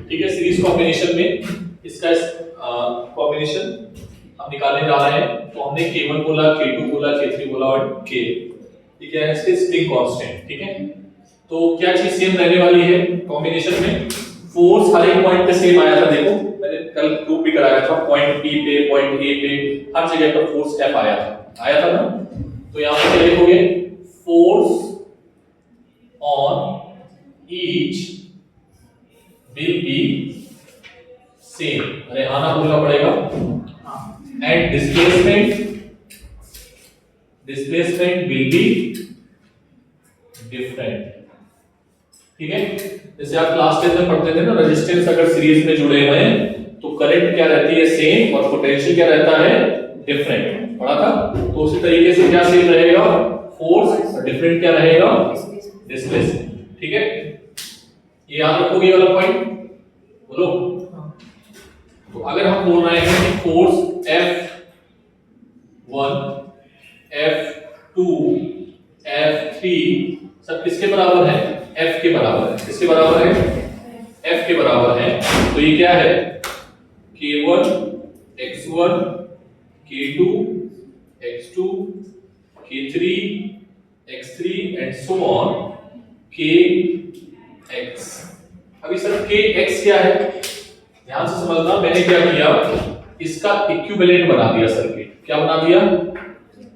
ठीक है, series combination में इसका कॉम्बिनेशन हम निकालने जा रहे हैं। तो हमने K1 बोला, K2 बोला, K3 बोला और K, ठीक है, इसके स्प्रिंग कांस्टेंट। ठीक है, तो क्या चीज सेम रहने वाली है कॉम्बिनेशन में? फोर्स हर एक पॉइंट पे सेम आया था। देखो मैंने कल प्रूव भी कराया था, पॉइंट P पे, पॉइंट A पे, हर जगह पर फोर्स F आया था ना। तो यहां पे क्या लिखोगे? Force on each will be same, अरे हाँ ना बोलना पड़ेगा, and displacement will be different. ठीक है, जैसे आप क्लास 10 में पढ़ते थे ना, रेजिस्टेंस अगर सीरीज में जुड़े हुए हैं तो करंट क्या रहती है? सेम, और पोटेंशियल क्या रहता है? डिफरेंट। पढ़ा था। तो उसी तरीके से क्या सेम रहेगा? फोर्स, और डिफरेंट क्या रहेगा? डिस्प्लेसमेंट। ठीक है, ये याद रखोगे वाला पॉइंट, बोलो। तो अगर हम बोल रहे हैं कि फोर्स F1, F2, F3 सब किसके बराबर है? F के बराबर है। किसके बराबर है? F के बराबर है। तो ये क्या है? K1, X1, K2, X2, K3, X3 and so on Kx। अभी सर Kx क्या है? ध्यान से समझना, मैंने क्या किया, इसका इक्विवेलेंट बना दिया सर्किट। क्या बना दिया?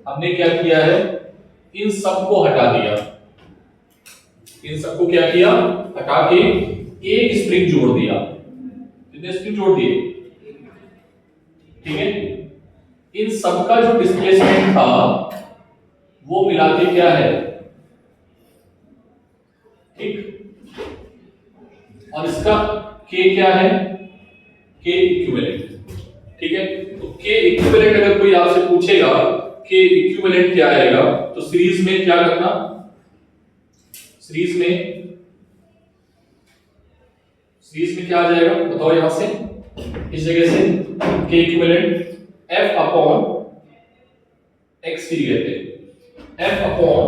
हमने क्या किया है, इन सबको हटा दिया। इन सबको क्या किया? हटा के एक स्प्रिंग जोड़ दिया। कितने स्प्रिंग जोड़ दिए? ठीक है, इन सबका जो डिस्प्लेसमेंट था वो मिला के क्या है? ठीक, और इसका K क्या है? K equivalent. ठीक है, तो K इक्विवेलेंट अगर कोई आपसे पूछेगा K इक्विवेलेंट क्या आएगा, तो सीरीज में क्या करना? सीरीज में क्या आ जाएगा बताओ? यहां से इस जगह से K equivalent F upon X की कहते हैं, F अपॉन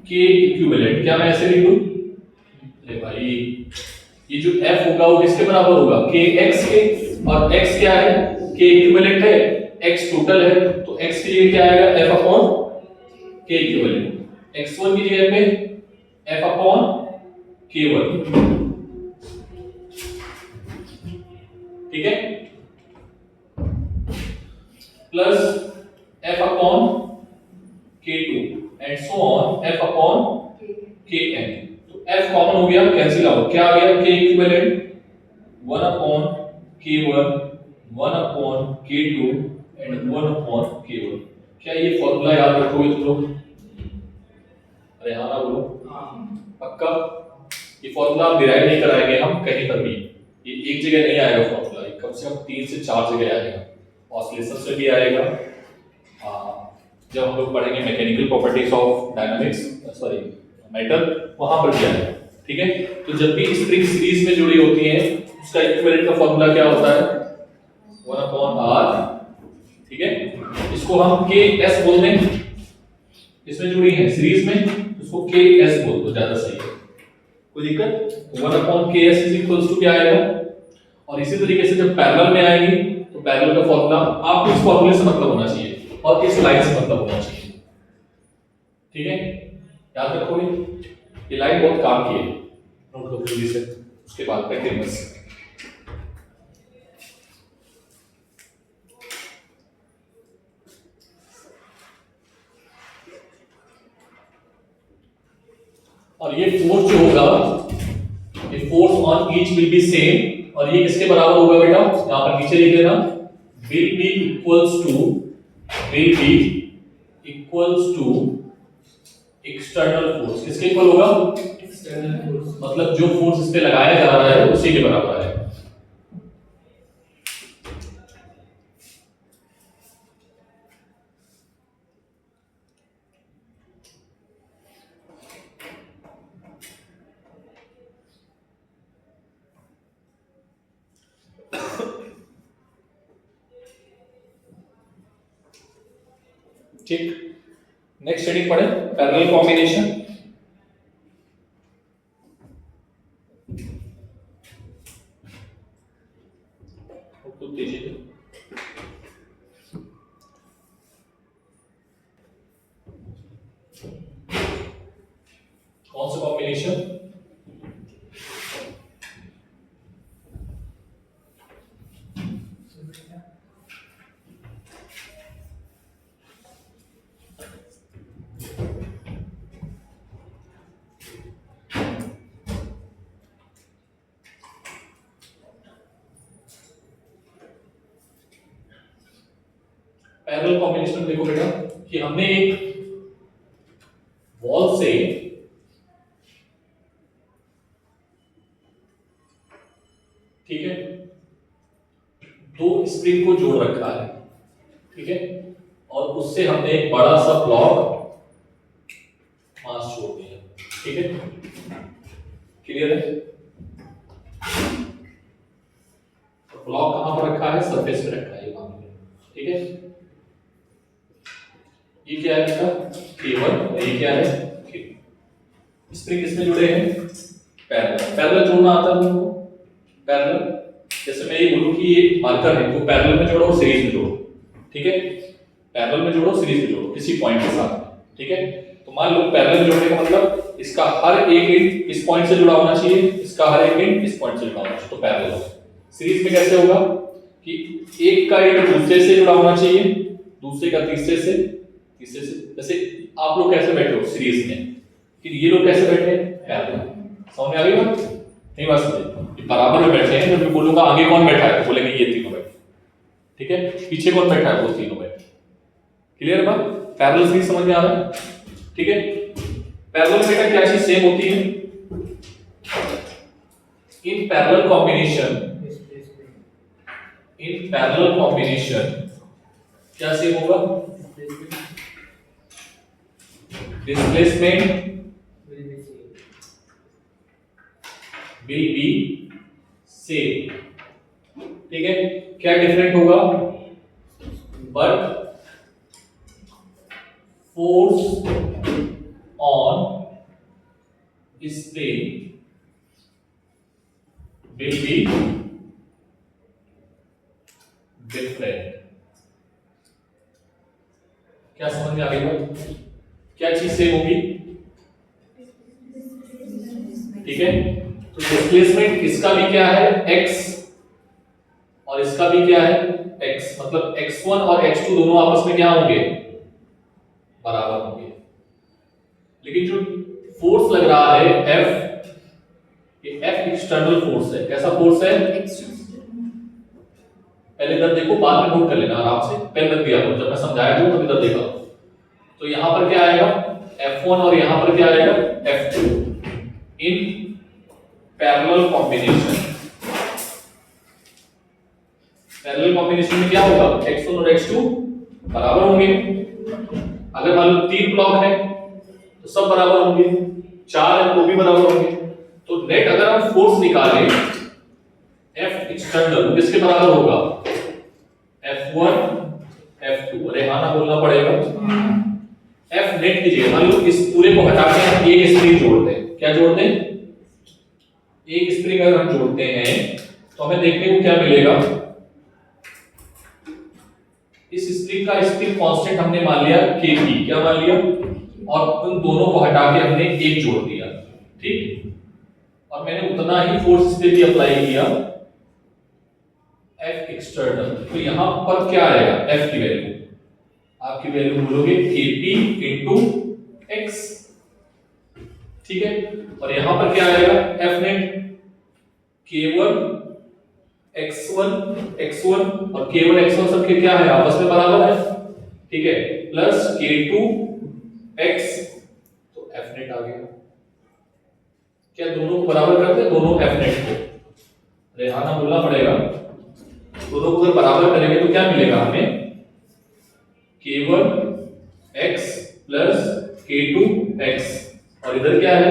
K इक्विवेलेंट। क्या मैं ऐसे लिख दूं? अरे भाई, ये जो F होगा वो किसके बराबर होगा? Kx के, और X क्या है? K इक्विवेलेंट है, X टोटल है, तो X के लिए क्या आएगा? F upon K equivalent. X1 की जगह पे F अपॉन K1। ठीक है, plus F upon K2 and so on F upon Kn। तो F कॉमन हो गया, कैंसिल आउट। क्या आ गया? K equivalent 1 upon K1, 1 upon K2 and 1 upon K1। क्या ये फॉर्मूला याद रखोगे तुम लोग? अरे हाँ ना बोलो। पक्का? ये फॉर्मूला आप डिराइव नहीं कराएंगे हम कहीं पर भी, ये एक जगह नहीं आएगा फॉर्मूला, ये कम से कम 3 से 4 जगह आएगा। ऑसिलेशन से भी आएगा, जब हम लोग पढ़ेंगे mechanical properties of dynamics, sorry matter, वहां पर भी आएगा। ठीक है, तो जब भी स्प्रिंग सीरीज में जुड़ी होती है उसका इक्विवेलेंट का फॉर्मूला क्या होता है? 1 अपॉन r। ठीक है, इसको हम Ks बोल दें, इसमें जुड़ी है सीरीज में, इसको Ks बोल दो, ज्यादा सही है। कोई दिक्कत? 1 upon Ks is equals to क्या आएगा? और इसी तरीके से जब पैरेलल में आएगी तो पैरेलल का फॉर्मूला आपको इस फॉर्मूले से मतलब होना चाहिए और इस लाइन से मतलब होना चाहिए। ठीक है, याद रखोगे, ये लाइन बहुत काम की है, नोट लो जल्दी से, उसके बाद प्रैक्टिस बस। और ये फोर्स जो होगा, ये force on each will be same, और ये किसके बराबर होगा बेटा? यहां पर नीचे लिख लेना, will be equals to external force. किसके इक्वल होगा? एक्सटर्नल फोर्स, मतलब जो फोर्स इस पे लगाया जा रहा है उसी के बराबर है। ठीक, नेक्स्ट हेडिंग पढ़े, पैरेलल कॉम्बिनेशन। तेजी से। कौन सा कॉम्बिनेशन? पैरेलल कॉम्बिनेशन देखो बेटा कि हमने एक वॉल से ठीक है दो स्प्रिंग को जोड़ रखा है, ठीक है, और उससे हमने एक बड़ा सा ब्लॉक मास छोड़ दिया, ठीक है, क्लियर है? ब्लॉक कहां पर रखा है? सरफेस पे रखा है, ठीक है। ये क्या है बेटा? K1 और ये क्या है? K2। स्प्रिंग किसमें जुड़े हैं? पैरेलल। पैरेलल जोड़ना आता है तुमको? पैरेलल जैसे मैं ये बोलूं कि ये मार्कर है, तो पैरेलल में जोड़ो और सीरीज में जोड़ो, ठीक है, पैरेलल में जोड़ो सीरीज में जोड़ो किसी पॉइंट के साथ, ठीक है। तो मान लो पैरेलल जोड़ने का मतलब इसका हर एक एंड इस पॉइंट से जुड़ा होना चाहिए, इसका हर एक एंड इस पॉइंट से जुड़ा होना चाहिए, तो पैरेलल। सीरीज में कैसे होगा कि एक का एंड दूसरे से जुड़ा होना चाहिए, दूसरे का तीसरे से, तीसरे से। जैसे आप लोग कैसे बैठे हो सीरीज में, कि ये लोग कैसे बैठे हैं? पैरेलल। समझ में आ गई बात? नहीं बात समझे? बराबर में बैठे हैं, जब मैं बोलूंगा आगे कौन बैठा है तो बोलेंगे ये तीनों बैठे, ठीक है, पीछे कौन बैठा है? वो तीनों बैठे। क्लियर बात? पैरेलल सीरीज समझ में आ रहा है? ठीक है। पैरेलल बेटा क्या चीज सेम होती है? इन पैरेलल कॉम्बिनेशन क्या सेम होगा? डिस्प्लेसमेंट will be same, ठीक है। क्या डिफरेंट होगा? But force on spring will be different। क्या समझ में आ गई बात? क्या चीज सेम होगी? ठीक है, तो डिस्प्लेसमेंट इसका भी क्या है? x, और इसका भी क्या है? x, मतलब x1 और x2 दोनों आपस में क्या होंगे? बराबर होंगे। लेकिन जो फोर्स लग रहा है F, ये F एक्सटर्नल फोर्स है। कैसा फोर्स है? पहले इधर देखो, बाद में नोट कर लेना आराम से। पहले रख दिया जब मैं समझाया था तब इधर देखा। तो यहां पर क्या आएगा? F1 और यहां पर क्या आएगा? F2 in parallel combination. Parallel combination में क्या होगा? x1 और x2 बराबर होंगे। अगर मान लो 3 ब्लॉक है तो सब बराबर होंगे, 4 है तो भी बराबर होंगे। तो नेट अगर हम फोर्स निकालें F एक्सटर्नल किसके बराबर होगा? F1 F2। अरे हाँ ना बोलना पड़ेगा। F नेट की जगह मान लो इस पूरे को हटा के हम एक स्प्रिंग जोड़ते हैं। क्या जोड़ते हैं? एक स्प्रिंग अगर हम जोड़ते हैं तो हमें देखने को क्या मिलेगा? इस स्प्रिंग का स्प्रिंग कांस्टेंट हमने मान लिया Kp, क्या मान लिया, और उन दोनों को हटा के हमने एक जोड़ दिया, ठीक। और मैंने उतना ही फोर्स इस पे भी अप्लाई किया F एक्सटर्नल। तो यहां पर क्या आएगा? F की वैल्यू, आपकी वैल्यू बोलोगे Kp into x, ठीक है। और यहां पर क्या आएगा? F नेट K1 x1 और K1 x1 सबके क्या है? आपस में बराबर है, ठीक है, प्लस K2 x, तो F नेट आ गया। क्या दोनों को बराबर करते हैं? दोनों F नेट को, अरे हाँ ना बोलना पड़ेगा। दोनों को अगर बराबर करेंगे तो क्या मिलेगा हमें? K1 x plus K2 x, और इधर क्या है?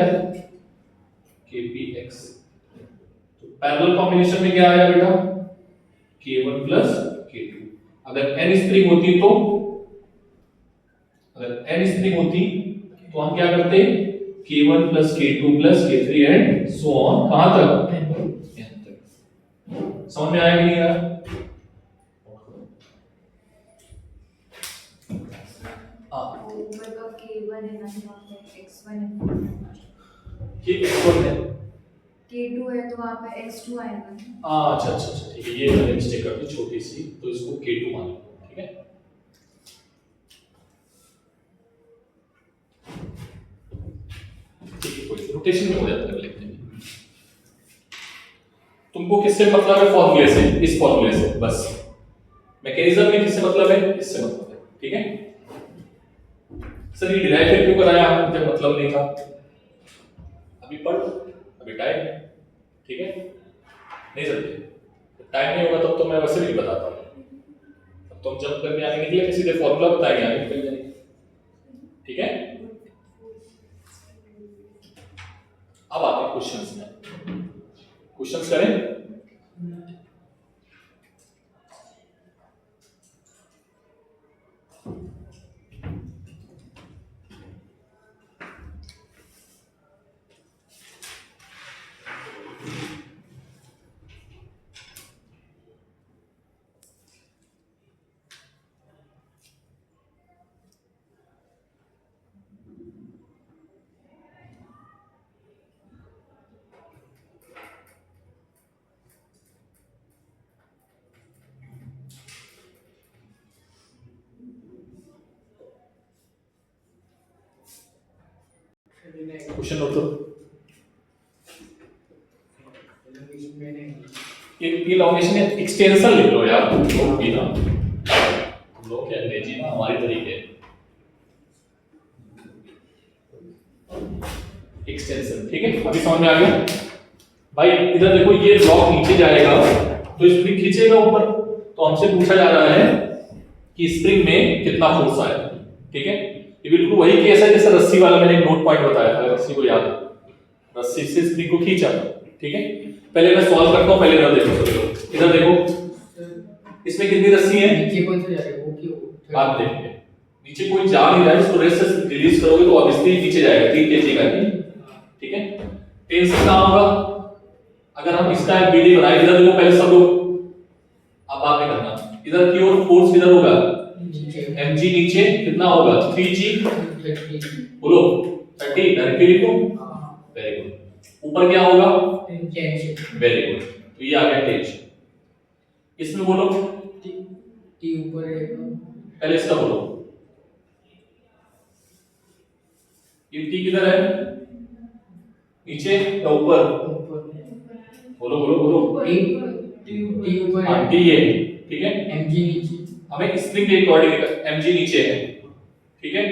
Kp x। तो पैरेलल कॉम्बिनेशन में क्या आया बेटा? K1 plus K2। अगर n स्प्रिंग होती तो हम क्या करते? K1 plus K2 plus K3 and so on, कहां तक? n तक। समझ में आया कि नहीं आया? ऊपर का K1 है ना, वहाँ पे X1 है, ये x1 है, K2 है तो वहाँ पे X2 आएगा। अच्छा अच्छा अच्छा ठीक है, ये मैंने मिस्टेक कर दी छोटी सी, तो इसको K2 मान लो, ठीक है। ठीक है, कोई रोटेशन में हो जाता है लिखने में। तुमको किससे मतलब है? फॉर्मूले से, इस फॉर्मूले से बस। मैकेनिज्म में किससे मतलब है? इससे मतलब है, ठीक है। सर ये डिराइव फिर क्यों कराया हमने जब मतलब नहीं था? अभी पढ़, अभी टाइम, ठीक है। नहीं समझे, टाइम नहीं होगा तब तो मैं वैसे भी बताता हूँ। अब तुम जब करके आगे निकले कि सीधे फॉर्मूला बताएंगे, आगे निकल जाएंगे, ठीक है। अब आते हैं क्वेश्चंस में, क्वेश्चंस करें। क्वेश्चन नोट करो। ये लॉन्गेशन है, एक्सटेंशन लिख लो यार तुम लोग भी ना, तुम लोग क्या अंग्रेजी ना हमारे तरीके। एक्सटेंशन, ठीक है। अभी समझ में आ गया भाई? इधर देखो, ये ब्लॉक नीचे जाएगा तो स्प्रिंग खींचेगा ऊपर, तो हमसे पूछा जा रहा है कि स्प्रिंग में कितना फोर्स आया, ठीक है। ये बिल्कुल वही केस है जैसे रस्सी वाला, मैंने एक नोट पॉइंट बताया था, रस्सी को याद है, रस्सी से स्प्रिंग को खींचा, ठीक है। पहले मैं सॉल्व करता हूं, पहले इधर देखो सभी लोग, इधर देखो, इसमें कितनी रस्सी है? नीचे कौन सा जा रहा है वो क्यों आप देखिए, नीचे कोई जा नहीं रहा है, इसको रेस्ट से रिलीज करोगे तो ऑब्वियसली नीचे जाएगा 3 kg का, ठीक है। टेंशन कहां होगा? अगर हम इसका बीडी बनाए, इधर देखो पहले सब लोग, अब आप नहीं करना, इधर की ओर फोर्स किधर होगा? mg नीचे कितना होगा? 3g, बोलो 30, डायरेक्टली लिखो, वेरी गुड। ऊपर क्या होगा? वेरी गुड, तो ये आ गया टेंशन। इसमें बोलो टी ऊपर है, पहले इसका बोलो, ये टी किधर है? नीचे या ऊपर? बोलो बोलो बोलो, टी ऊपर है, टी है, ठीक है। mg नीचे, हमें स्प्रिंग के अकॉर्डिंग mg नीचे है, ठीक है।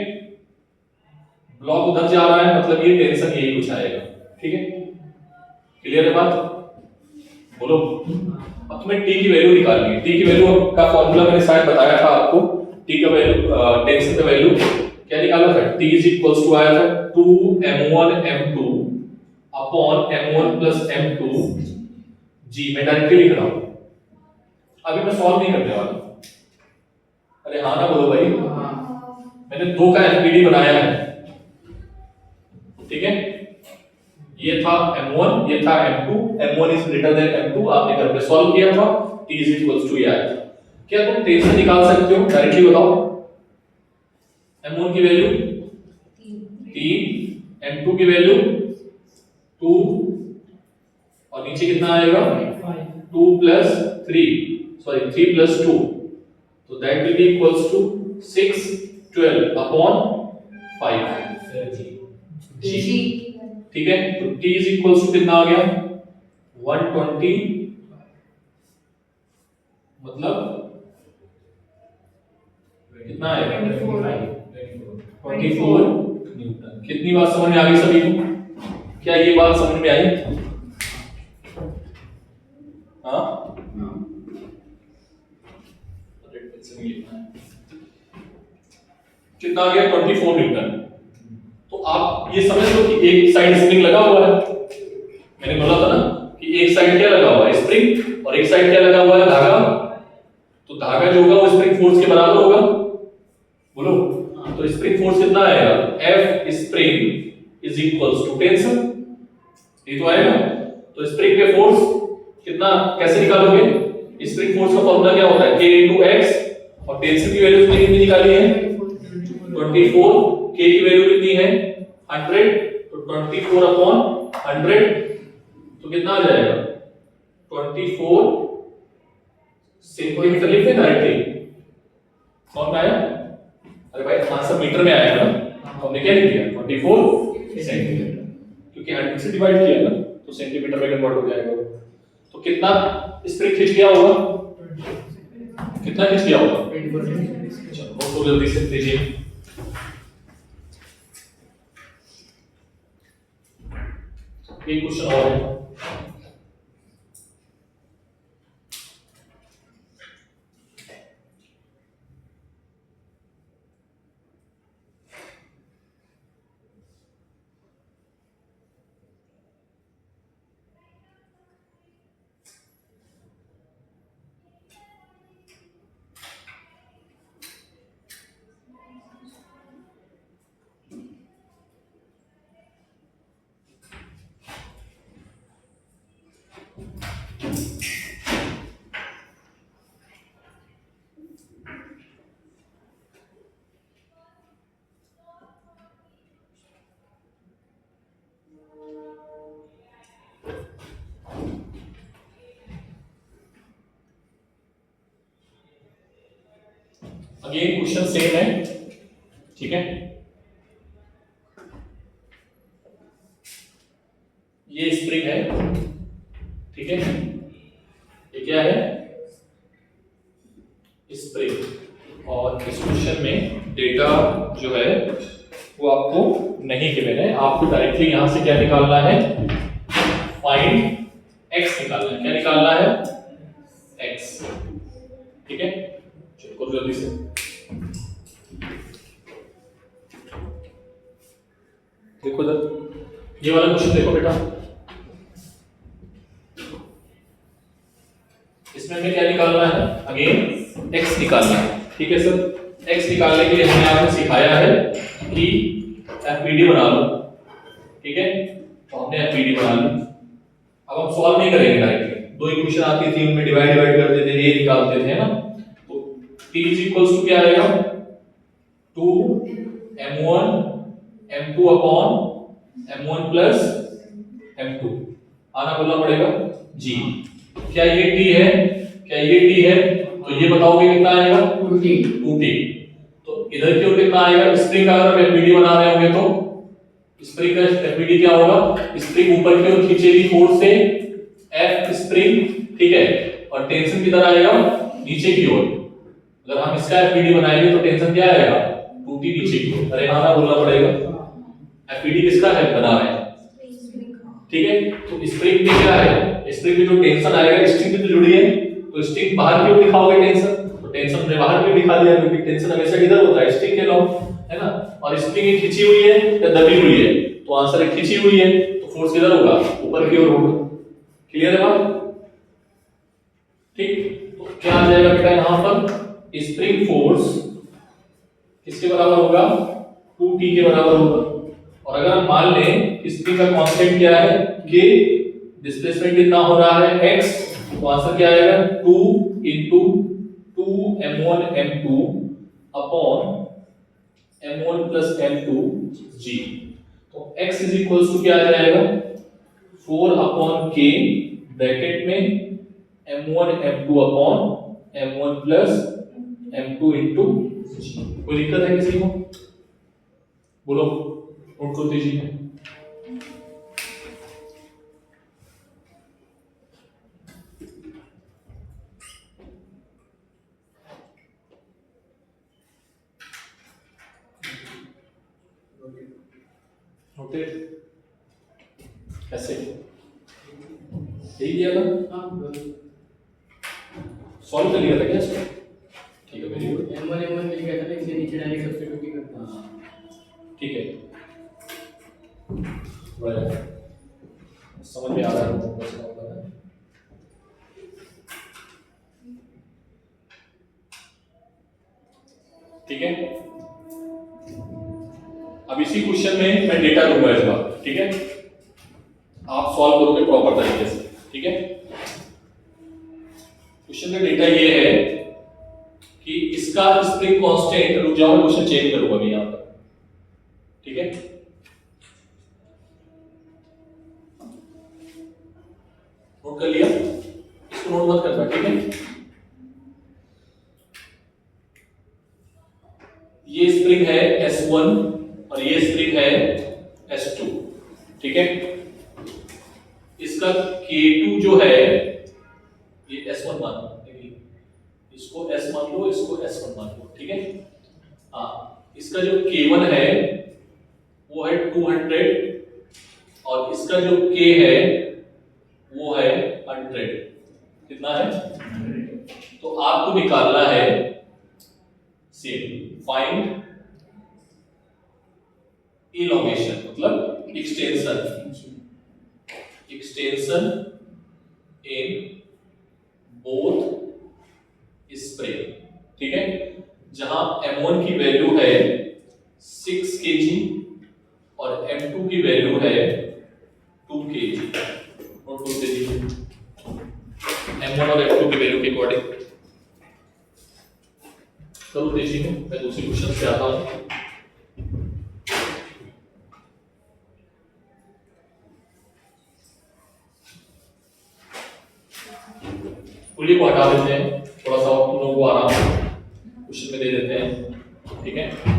ब्लॉक उधर जा रहा है, मतलब ये टेंशन यही कुछ आएगा, ठीक है। क्लियर है बात? बोलो। अब तुम्हें टी की वैल्यू निकालनी है। टी की वैल्यू का फॉर्मूला मैंने शायद बताया था आपको। टी का वैल्यू, टेंशन का वैल्यू क्या निकाला था? टी इज इक्वल्स टू आया था 2m1 m2 upon m1 plus m2 जी। मैं डायरेक्टली लिख रहा हूं, अभी मैं सॉल्व नहीं करने वाला। अरे हाँ ना बोलो भाई, मैंने 2 का एफपीडी बनाया है, ठीक है। ये था m1, ये था m2, m1 is greater than m2, आपने घर पे सॉल्व किया था, t इज इक्वल्स टू ये आया। क्या तुम टेंशन निकाल सकते हो? डायरेक्टली बताओ। m1 की वैल्यू 3, m2 की वैल्यू 2, और नीचे कितना आएगा? 2 प्लस 3, सॉरी 3 प्लस 2, तो that will be equals to 6, 12 upon 5 जी, ठीक है। तो t इज इक्वल्स टू कितना आ गया? 120, मतलब कितना आएगा? 24 न्यूटन। कितनी बात समझ में आ गई सभी को? क्या ये बात समझ में आई? हाँ, कितना आ गया? 24 न्यूटन। तो आप ये समझ लो कि एक साइड स्प्रिंग लगा हुआ है, मैंने बोला था ना कि एक साइड क्या लगा हुआ है? स्प्रिंग, और एक साइड क्या लगा हुआ है? धागा। तो धागा जो होगा वो स्प्रिंग फोर्स के बराबर होगा, बोलो। तो स्प्रिंग फोर्स कितना आएगा? F spring is equals to tension, ये तो आएगा। तो स्प्रिंग पे फोर्स कितना कैसे निकालोगे? स्प्रिंग फोर्स का फॉर्मूला क्या होता है? K into X, और टेंशन की वैल्यू कितनी निकाली है? 24, k की वैल्यू कितनी है 100, तो 24 अपॉन 100 तो कितना आ जाएगा 24 सेंटीमीटर। लिखते हैं डायरेक्टली, कौन में आया, अरे भाई आंसर मीटर में आया ना, तो हमने क्या लिख दिया 24 सेंटीमीटर, क्योंकि 100 से डिवाइड किया ना तो सेंटीमीटर में कन्वर्ट हो जाएगा। तो कितना स्प्रिंग खींच गया होगा, कितना खींच गया होगा, चलो तो जल्दी से दीजिए। एक क्वेश्चन और है, अगेन क्वेश्चन सेम है, ठीक है। ये स्प्रिंग है, ठीक है, ये क्या है स्प्रिंग, और इस क्वेश्चन में डेटा जो है वो आपको नहीं गिवन है, आपको डायरेक्टली यहां से क्या निकालना है, फाइंड x निकालना है। क्या निकालना है, x, ठीक है। चलो जल्दी से, देखो जब ये वाला क्वेश्चन देखो बेटा, इसमें हमें क्या निकालना है, अगेन x निकालना है, ठीक है सर। x निकालने के लिए हमने आपको सिखाया है कि एफपीडी बना लो, ठीक है, तो हमने एफपीडी बना ली। अब हम सॉल्व नहीं करेंगे डायरेक्टली, दो इक्वेशन आती थी उनमें डिवाइड करते थे, ये निकालते थे ना, तो t इक्वल्स टू क्या आएगा 2m1 m2 upon m1 plus m2 आना बोलना पड़ेगा जी। क्या ये t है, क्या ये t है, तो ये बताओगे कितना आएगा 2t। तो इधर की ओर कितना आएगा, स्प्रिंग का अगर हम एफबीडी बना रहे होंगे तो स्प्रिंग का एफबीडी क्या होगा, स्प्रिंग ऊपर की ओर खींचेगी फोर्स से F स्प्रिंग, ठीक है, और टेंशन किधर आएगा नीचे की ओर। अगर हम इसका एफबीडी बनाएंगे तो टेंशन क्या आएगा 2t नीचे की ओर। अरे हाँ ना बोलना पड़ेगा, एफबीडी किसका है बना रहे हैं, ठीक है। तो स्प्रिंग में क्या है, स्प्रिंग में जो टेंशन आएगा स्ट्रिंग से तो जुड़ी है, तो स्ट्रिंग बाहर की ओर दिखाओगे टेंशन, तो टेंशन हमने बाहर की ओर दिखा दिया, क्योंकि टेंशन हमेशा किधर होता है स्ट्रिंग के लॉ, है ना। और स्प्रिंग खींची हुई है या दबी हुई है, तो आंसर है खींची हुई है, तो फोर्स किधर होगा ऊपर की ओर होगा। क्लियर है बात, ठीक। तो क्या आ जाएगा बेटा यहां पर, स्प्रिंग फोर्स किसके बराबर होगा 2t के बराबर होगा। और अगर हम मान लें स्प्रिंग का कांस्टेंट क्या है k, डिस्प्लेसमेंट कितना हो रहा है x, तो आंसर क्या आएगा 2 into 2m1 m2 upon m1 plus m2 g। तो x is equals to क्या आ जाएगा 4 अपॉन k ब्रैकेट में m1 m2 upon m1 plus m2 into g। कोई दिक्कत है किसी को, बोलो नोट कर दीजिए। नोटेड कैसे, यही दिया था, सॉल्व कर लिया था क्या इसको, ठीक है वेरी गुड। m1 मिल गया था, इससे नीचे डायरेक्ट सब्स्टिट्यूट करना, ठीक है, बढ़िया, समझ में आ रहा है कैसे होता है। ठीक है, अब इसी क्वेश्चन में मैं डेटा दूंगा इस बार, ठीक है, आप सॉल्व करोगे प्रॉपर तरीके से, ठीक है। क्वेश्चन में डेटा ये है कि इसका इसका स्प्रिंग कांस्टेंट, रुक जाओ मैं क्वेश्चन चेंज करूंगा अभी यहां पर, ठीक है। नोट कर लिया, इसको नोट मत करना, ठीक है। ये स्प्रिंग है S1 और ये स्प्रिंग है S2, ठीक है। इसका K2 जो है, ये S1 मान लो, इसको S मान लो, इसको S1 मान लो, ठीक है। हाँ, इसका जो K1 है वो है 200 और इसका जो K है वो है 100। कितना है? तो आपको निकालना है सेम, फाइंड इलोंगेशन मतलब एक्सटेंशन इन बोथ स्प्रिंग, ठीक है। जहां M1 की वैल्यू है 6 kg और M2 की वैल्यू है 2 kg। नोट कर दीजिए M1 और M2 की वैल्यू के अकॉर्डिंग करो दीजिए। मैं दूसरे क्वेश्चन से आता हूं। पुली को हटा देते हैं, थोड़ा सा तुम लोगों को आराम क्वेश्चन में दे देते हैं, ठीक है।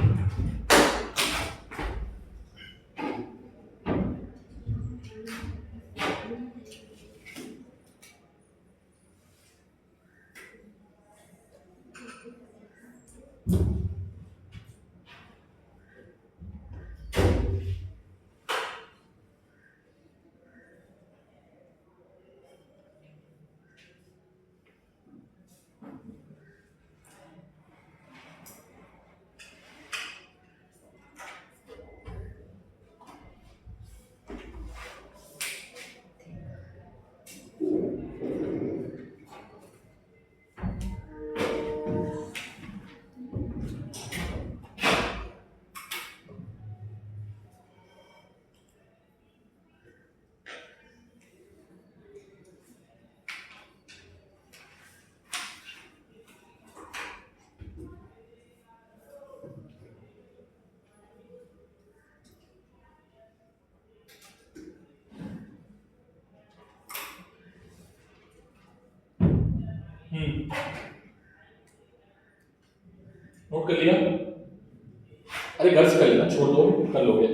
नोट कर लिया? अरे घर से कर लेना, छोड़ दो, कर लोगे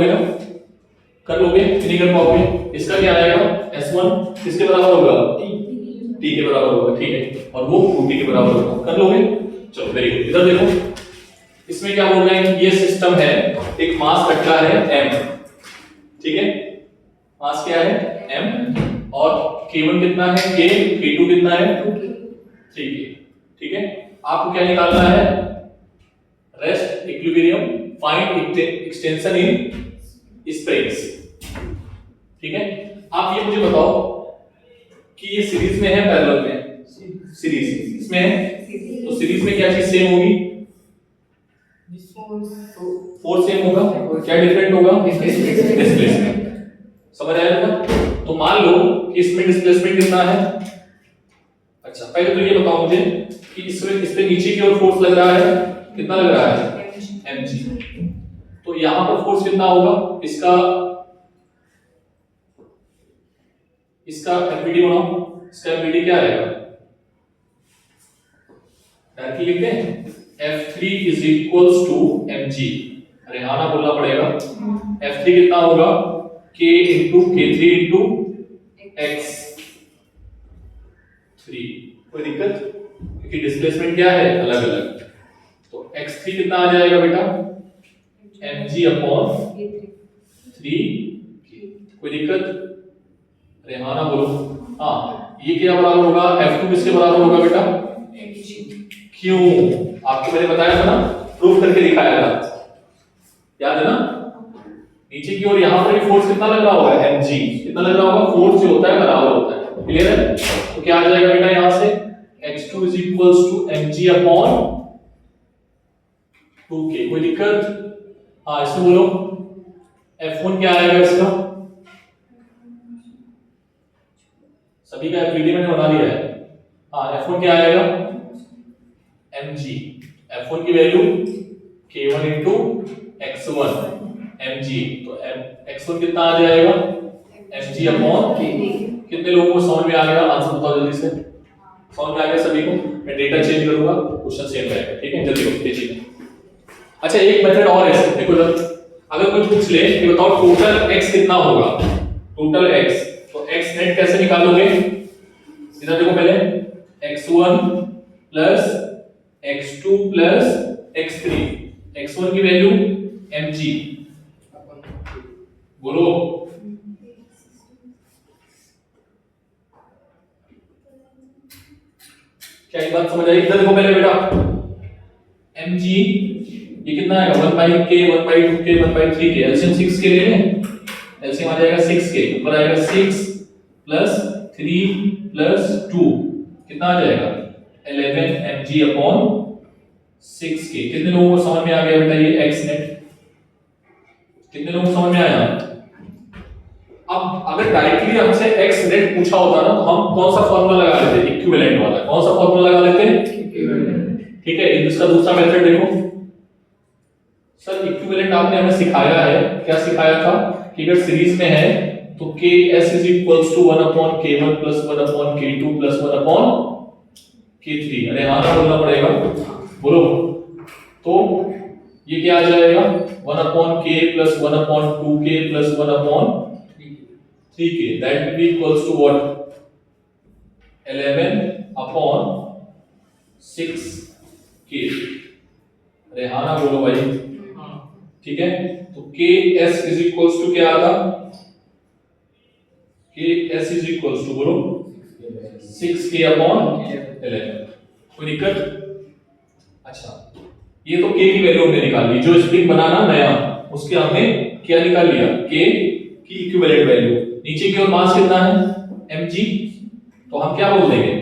ना? कर लोगे कि नहीं कर पाओगे? इसका क्या आएगा? S1 किसके बराबर होगा? T के बराबर होगा, ठीक है। और वो 2T के बराबर होगा, कर लोगे? चलो वेरी गुड। इधर देखो, इसमें क्या बोल रहे हैं? ये सिस्टम है, एक मास रखा है M, ठीक है। मास क्या है? M और K1 कितना है? K, K2 कितना है? 3K, ठीक है। आपको क्या निकालना है? रेस्ट इक्विलिब्रियम, फाइंड एक्सटेंशन इन स्प्रिंग्स, ठीक है। आप ये मुझे बताओ कि ये सीरीज में है पैरेलल में? सीरीज इसमें है, तो सीरीज में क्या चीज सेम होगी? फोर्स सेम होगा, क्या डिफरेंट होगा? डिस्प्लेसमेंट। समझ आया ना? तो मान लो कि इसमें डिस्प्लेसमेंट कितना है? अच्छा, पहले तो ये बताओ मुझे कि इस पे नीचे की ओर फोर्स लग रहा है, कितना लग रहा है? mg। तो यहां पर फोर्स कितना होगा? इसका एमपीडी बनाओ। इसका एमपीडी क्या आएगा? डायरेक्टली लिखते हैं, F3 is equals to mg। Rehana बोलना पड़ेगा। F3 कितना होगा? K into K3 into x3। कोई दिक्कत? क्योंकि डिस्प्लेसमेंट क्या है? अलग अलग। तो x3 कितना आ जाएगा बेटा? mg upon 3k। कोई दिक्कत? रेहाना बोलो। हाँ, ये क्या बराबर होगा? F2 किसके बराबर होगा बेटा? क्यों? आपको मैंने बताया था ना, प्रूफ करके दिखाया था, याद है ना? नीचे की ओर यहां पर भी फोर्स कितना लग रहा होगा? mg। कितना लग रहा होगा? फोर्स जो होता है बराबर होता है, क्लियर है? तो क्या आ जाएगा बेटा यहां से? x2 is equals to mg upon 2k। कोई दिक्कत? हाँ, इसमें बोलो F1 क्या आएगा इसका? सभी का एफवीडी मैंने बना लिया है। हाँ, F1 क्या आएगा? mg, f1 की value k1 into x1 mg, तो x1 कितना आ जाएगा mg अपॉन k। कितने लोगों को समझ में आ गया? आंसर बताओ जल्दी से। समझ में आ गया सभी को? मैं डेटा चेंज करूंगा, क्वेश्चन सेम रहेगा, ठीक है? जल्दी करो, तेजी में। अच्छा, एक मेथड और है, देखो जरा, अगर कोई पूछ ले कि बताओ टोटल x कितना होगा, टोटल x, तो x नेट कैसे निकालोगे? इधर देखो पहले, x1 plus x2 plus x3, x1 की वैल्यू mg, बोलो क्या ये बात समझ आई? इधर देखो पहले बेटा, mg ये कितना आएगा 1/k 1/2k 1/3k, एलसीएम 6 के ले लें, एलसीएम आ जाएगा 6k, ऊपर आएगा 6 प्लस 3 प्लस 2, कितना आ जाएगा 11 mg अपॉन 6k। कितने लोगों को समझ में आ गया बेटा ये x नेट? कितने लोगों को समझ में आया? अब अगर डायरेक्टली हमसे x नेट पूछा होता ना, तो हम कौन सा फॉर्मूला लगा लेते? इक्विवेलेंट वाला। कौन सा फॉर्मूला लगा लेते हैं? ठीक है, इसका दूसरा मेथड देखो सर। इक्विवेलेंट आपने हमें सिखाया है, क्या सिखाया था कि अगर सीरीज में है तो ks is equals to 1 upon k1 plus 1 upon k2 plus 1 upon k3। अरे हाँ ना बोलना पड़ेगा, बोलो। तो ये क्या आ जाएगा 1 upon k plus 1 upon 2k plus 1 upon 3k, that will be equals to what? 11 upon 6k। अरे हाँ ना बोलो भाई, ठीक है? तो ks is equals to क्या आता? ks is equals to बोलो 6k upon 11। कोई दिक्कत? अच्छा, ये तो k की वैल्यू हमने निकाल ली, जो स्प्रिंग बनाना नया उसके हमने क्या निकाल लिया, k की इक्विवेलेंट वैल्यू। नीचे की ओर मास कितना है mg, तो हम क्या बोल देंगे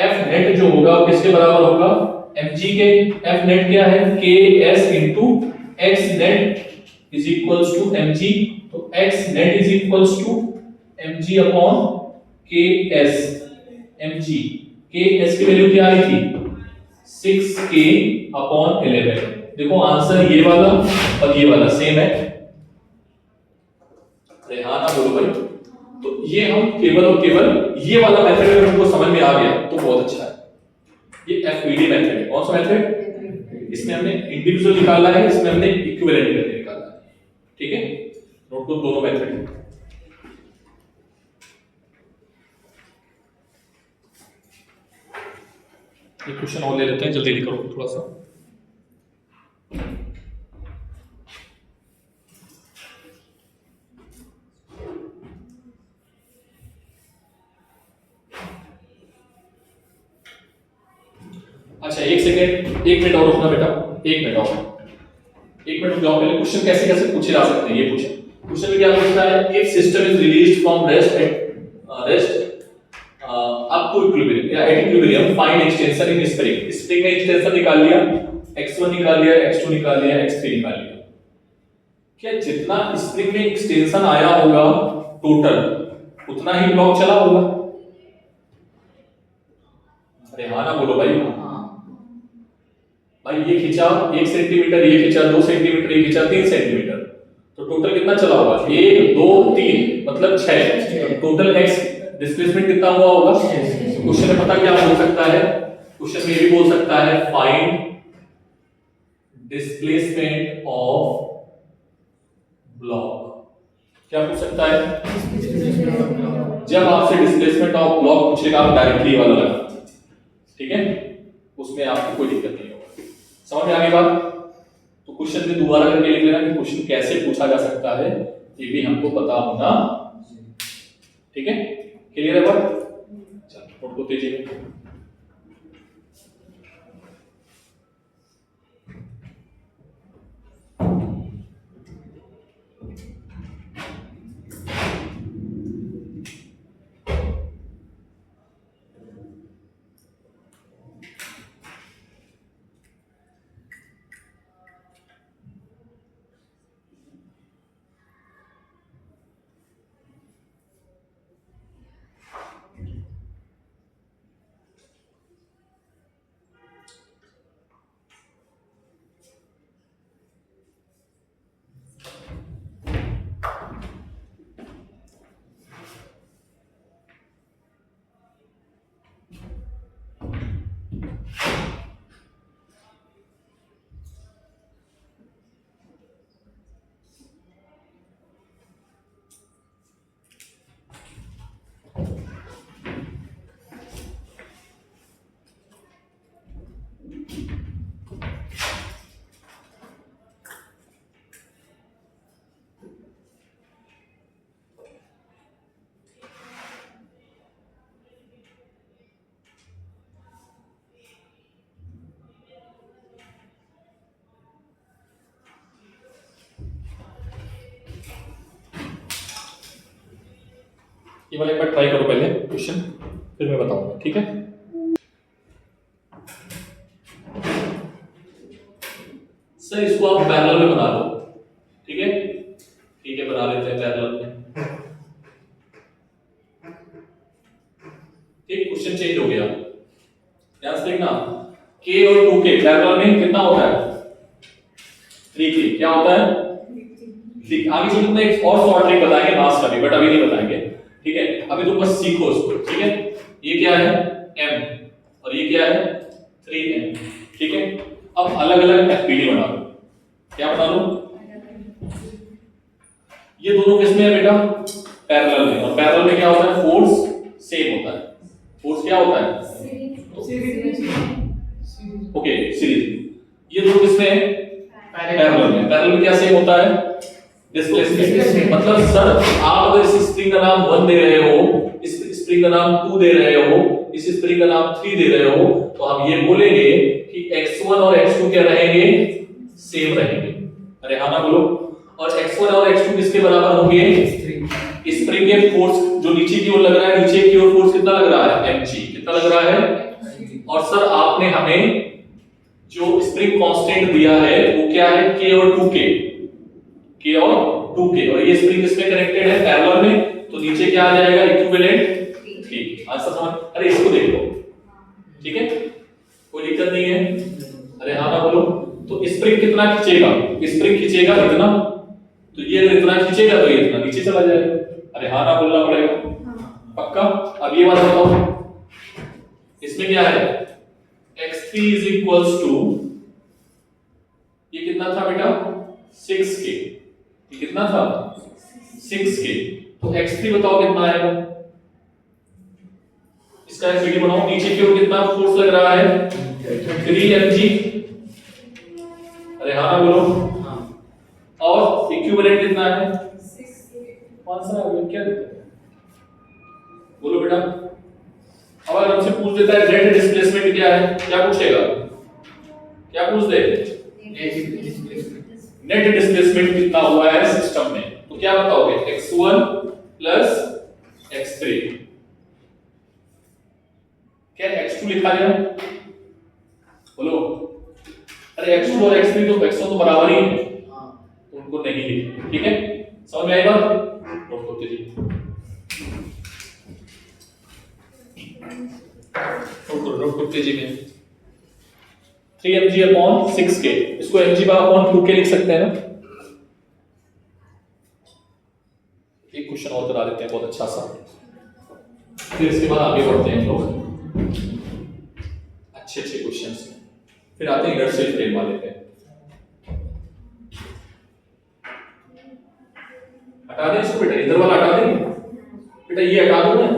f नेट जो होगा वो किसके बराबर होगा mg के। f नेट क्या है ks into x net is equals to mg, तो x net is equals to mg upon ks। mg ks की वैल्यू क्या आई थी 6k upon 11। देखो आंसर ये वाला और ये वाला सेम है। अरे हाँ ना बोलो भाई। तो ये हम केवल और केवल ये वाला मेथड अगर हमको समझ में आ गया तो बहुत अच्छा है। ये एफवीडी मेथड है। कौन सा मेथड? इसमें हमने इंडिविजुअल निकाला है, इसमें हमने इक्विवेलेंट करके निकाला है, ठीक है? नोट करो दोनों मेथड। ये क्वेश्चन और ले लेते हैं, जल्दी करो थोड़ा सा। अच्छा एक सेकेंड, एक मिनट और रुकना बेटा, एक मिनट और, एक मिनट रुक जाओ। पहले क्वेश्चन कैसे कैसे पूछे जा सकते हैं ये पूछे। क्वेश्चन में क्या पूछता है, if system is released from rest up to equilibrium या at equilibrium, find extension in spring. Spring में एक्सटेंशन निकाल लिया, x1 निकाल लिया, x2 निकाल लिया, x3 निकाल लिया। क्या जितना स्प्रिंग में एक्सटेंशन आया होगा टोटल उतना ही ब्लॉक चला होगा? अरे हाँ ना बोलो भाई। भाई ये खींचा 1 सेंटीमीटर, ये खींचा 2 सेंटीमीटर, ये खींचा 3 सेंटीमीटर, तो टोटल कितना चला होगा 1 2 3 मतलब 6। टोटल x डिस्प्लेसमेंट कितना हुआ होगा? क्वेश्चन में पता क्या बोल सकता है? क्वेश्चन में ये भी बोल सकता है फाइंड डिस्प्लेसमेंट ऑफ ब्लॉक। क्या पूछ सकता है? जब आपसे डिस्प्लेसमेंट ऑफ ब्लॉक पूछेगा आप डायरेक्टली वाला लगा, ठीक है? उसमें आपको कोई दिक्कत नहीं होगा। समझ में आ गई बात? तो क्वेश्चन में दोबारा करके लिख लेना कि क्वेश्चन कैसे पूछा जा सकता है, ये भी हमको पता होना, ठीक है? क्लियर है बात? चलो नोट को तेजी में। ये वाला एक बार ट्राई करो पहले क्वेश्चन, फिर मैं बताऊंगा, ठीक है। सर इसको आप पैरेलल में बना लो, ठीक है, ठीक है, बना लेते हैं पैरेलल में। ठीक, क्वेश्चन चेंज हो गया, ध्यान से देखना। k और 2k पैरेलल में कितना होता है? 3k। क्या होता है? 3। आगे चलते हैं एक और शॉर्ट ट्रिक बताएंगे मास का भी, बट अभी नहीं बताएंगे, ठीक है। अभी तुम बस सीखो इसको, ठीक है। ये क्या है? m और ये क्या है? 3m, ठीक है। अब अलग अलग fpd बना लो। क्या बना लो? ये दोनों किसमें है बेटा? पैरेलल में। और पैरेलल में क्या होता है? फोर्स सेम होता है। फोर्स क्या होता है? Okay, series. ये दोनों किसमें है? पैरेलल में। पैरेलल में क्या सेम होता है? डिस्प्लेसमेंट। मतलब सर आप अगर इस स्प्रिंग का नाम 1 दे रहे हो, इस स्प्रिंग का नाम 2 दे रहे हो, इस स्प्रिंग का नाम 3 दे रहे हो, तो हम ये बोलेंगे कि x1 और x2 क्या रहेंगे? सेम रहेंगे। अरे हाँ ना बोलो। और x1 और x2 किसके बराबर होंगे? स्प्रिंग के फोर्स जो नीचे की ओर लग रहा है, नीचे की ओर फोर्स कितना लग रहा है? mg। कितना लग रहा है? और सर आपने हमें जो स्प्रिंग कांस्टेंट दिया है वो क्या है? k और 2k। k और 2k। और ये स्प्रिंग इसमें कनेक्टेड है पैरेलल में, तो नीचे क्या आ जाएगा? इक्विवेलेंट। ठीक, आंसर समझ। अरे इसको देख लो, ठीक है, कोई दिक्कत नहीं है। अरे हाँ ना बोलो। तो स्प्रिंग कितना खींचेगा? स्प्रिंग खींचेगा इतना, तो ये अगर इतना खींचेगा तो ये इतना नीचे चला जाएगा। अरे हाँ ना बोलना पड़ेगा, पक्का। अब ये बात बताओ, इसमें क्या है? x3 is equals to, ये कितना था बेटा? 6k। ये कितना था? 6k। तो x3 बताओ कितना आएगा? इसका एफपीडी बनाओ। नीचे की ओर कितना फोर्स लग रहा है? 3mg। अरे हाँ ना बोलो। और इक्विवेलेंट कितना है? 6k। आंसर आ गया। क्या दिक्कत है? बोलो बेटा। अब अगर हमसे पूछ देता है नेट डिस्प्लेसमेंट क्या है, क्या पूछेगा? क्या पूछ दे? नेट डिस्प्लेसमेंट कितना हुआ है सिस्टम में, तो क्या बताओगे? x1 plus x3। क्या x2 लिखा जाए? बोलो। अरे x2 और x3 तो x1 तो बराबर ही है, तो उनको नहीं लिखेंगे, ठीक है। समझ में आई बात? नोट करते जी, नोट करते जी में 3mg अपॉन 6k। इसको mg अपॉन 2k लिख सकते हैं ना। एक क्वेश्चन और करा देते हैं बहुत अच्छा सा, फिर इसके बाद आगे बढ़ते हैं लोग अच्छे अच्छे क्वेश्चंस में। फिर आते हैं इनर्शियल फ्रेम वाले पे। हटा दें इसको बेटा, इधर वाला हटा दें बेटा, ये हटा दो ना।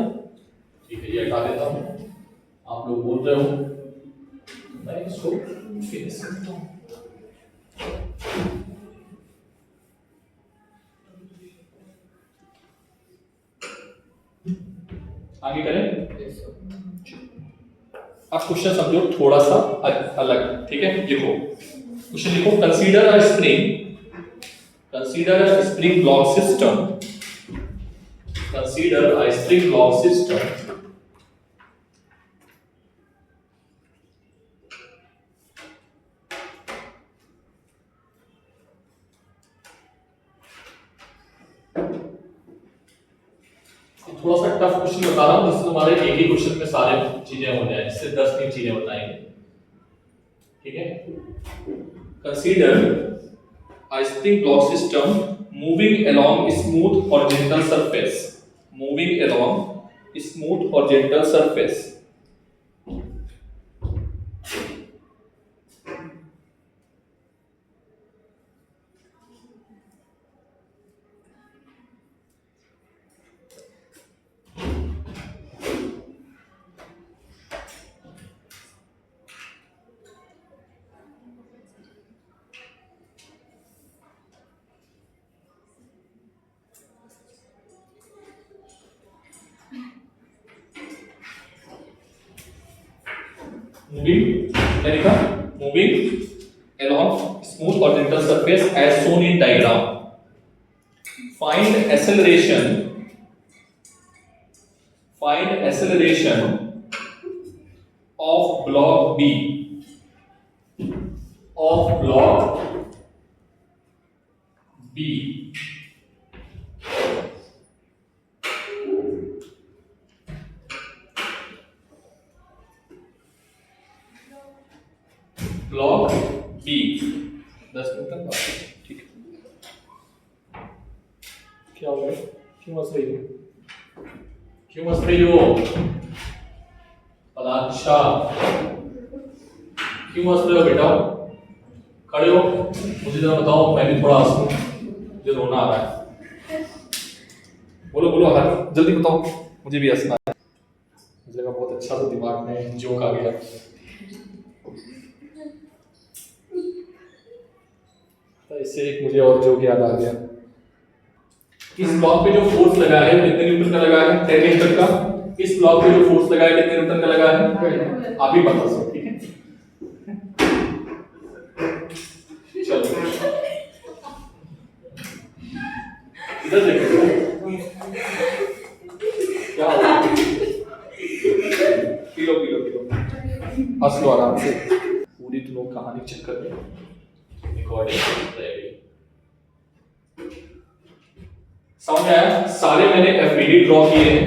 ठीक है, ये हटा देता हूं। आप लोग बोल रहे हो मैं इसको फिनिश करता हूं। आगे करें। अब क्वेश्चन समझो थोड़ा सा अलग, ठीक है। देखो क्वेश्चन लिखो, consider a spring block system, consider a spring block system थोड़ा सा टफ क्वेश्चन बता रहा हूं जिससे तुम्हारे एक ही क्वेश्चन में सारे चीजें हो जाए, इससे 10 नहीं चीजें बताएंगे, ठीक है। Consider a spring block system moving along smooth horizontal surface, moving along smooth horizontal surface. Moving along smooth horizontal surface as shown in diagram. Find acceleration find acceleration of block B block B 10 minute तक बात है, ठीक है। क्या हो गया, क्यों हंस रही हो, क्यों हंस रही हो पलाक्षा, क्यों हंस रहे हो बेटा, खड़े हो, मुझे जरा बताओ, मैं भी थोड़ा हंसूं, मुझे रोना आ रहा है। बोलो बोलो हाथ, जल्दी बताओ, मुझे भी हंसना है। मुझे लगा बहुत अच्छा सा दिमाग में जोक आ गया। तो इससे एक मुझे और जोक याद आ गया। इस ब्लॉक पे जो फोर्स लगा है कितने न्यूटन का लगा है, 10 न्यूटन का। इस ब्लॉक पे जो फोर्स लगा है कितने न्यूटन का लगा है, आप ही बता सकते, ठीक है। चलो इधर देखो, क्या हुआ, P low P low P low, हंस लो आराम से। पूरी तुम लोग कहानी के चक्कर में रिकॉर्डिंग रह गई। समझ में आया, सारे मैंने एफबीडी ड्रॉ किए हैं,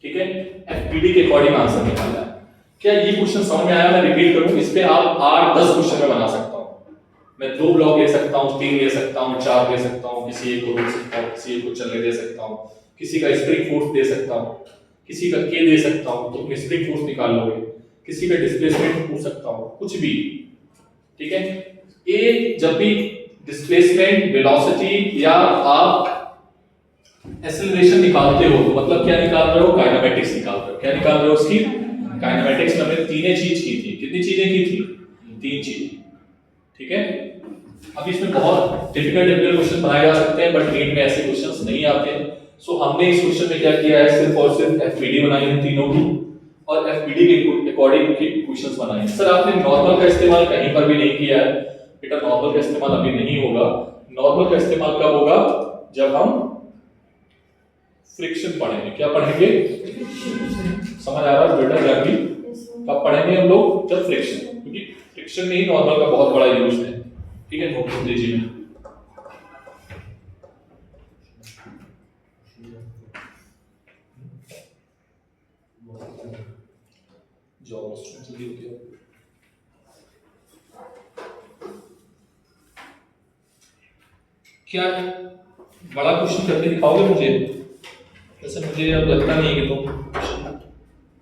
ठीक है, एफबीडी के अकॉर्डिंग आंसर निकाला है। क्या ये क्वेश्चन समझ में आया, मैं रिपीट करूं, इस पे आप 8-10 क्वेश्चन में बना सकता हूं। मैं 2 ब्लॉक ले सकता हूं, 3 ले सकता हूं, 4 ले सकता हूं, किसी एक को रोक सकता हूं, किसी एक को चलने दे सकता हूं, किसी का स्प्रिंग फोर्स दे सकता हूं, किसी का के दे सकता हूं, तो स्प्रिंग फोर्स निकाल लोगे, किसी का डिस्प्लेसमेंट पूछ सकता हूं, कुछ भी, ठीक है। ये जब भी डिस्प्लेसमेंट, वेलोसिटी या आप एक्सेलरेशन निकालते हो तो मतलब क्या निकाल रहे हो, काइनेमेटिक्स निकाल रहे हो। क्या निकाल रहे हो उसकी, काइनेमेटिक्स में हमने तीन चीज की थी, कितनी चीजें की थी, 3 चीजें, ठीक है। अब इसमें बहुत डिफिकल्ट क्वेश्चन बनाए जा सकते हैं, बट नीट में ऐसे क्वेश्चंस नहीं आते हैं। सो हमने इस क्वेश्चन में क्या किया है, सिर्फ और सिर्फ एफबीडी बनाई है तीनों की, और एफबीडी के अकॉर्डिंग की क्वेश्चंस बनाए हैं। सर आपने नॉर्मल का इस्तेमाल कहीं पर भी नहीं किया है बेटा, नॉर्मल का इस्तेमाल अभी नहीं होगा। नॉर्मल का इस्तेमाल कब होगा, जब हम फ्रिक्शन पढ़ेंगे। क्या पढ़ेंगे, समझ आ रहा है बेटा, जागी कब पढ़ेंगे हम लोग, जब फ्रिक्शन, क्योंकि फ्रिक्शन में ही नॉर्मल का बहुत बड़ा यूज है, ठीक है। नोट कर लीजिए, जॉब जल्दी होती है। क्या बड़ा क्वेश्चन करके दिखाओगे मुझे, वैसे मुझे अब लगता नहीं है कि तुम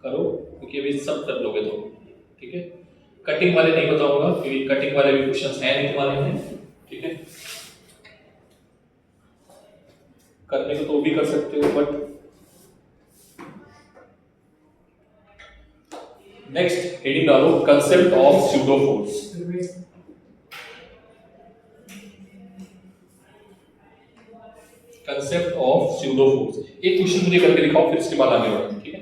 करो, क्योंकि अभी सब कर लोगे तुम, ठीक है। कटिंग वाले नहीं बताऊंगा, क्योंकि कटिंग वाले भी क्वेश्चंस हैं नहीं तुम्हारे में, ठीक है। करने को तो भी कर सकते हो, बट नेक्स्ट हेडिंग डालो, concept of pseudo force. Concept of pseudo force, एक क्वेश्चन मुझे करके दिखाओ, फिर इसके बाद आगे बढ़ेंगे, ठीक है।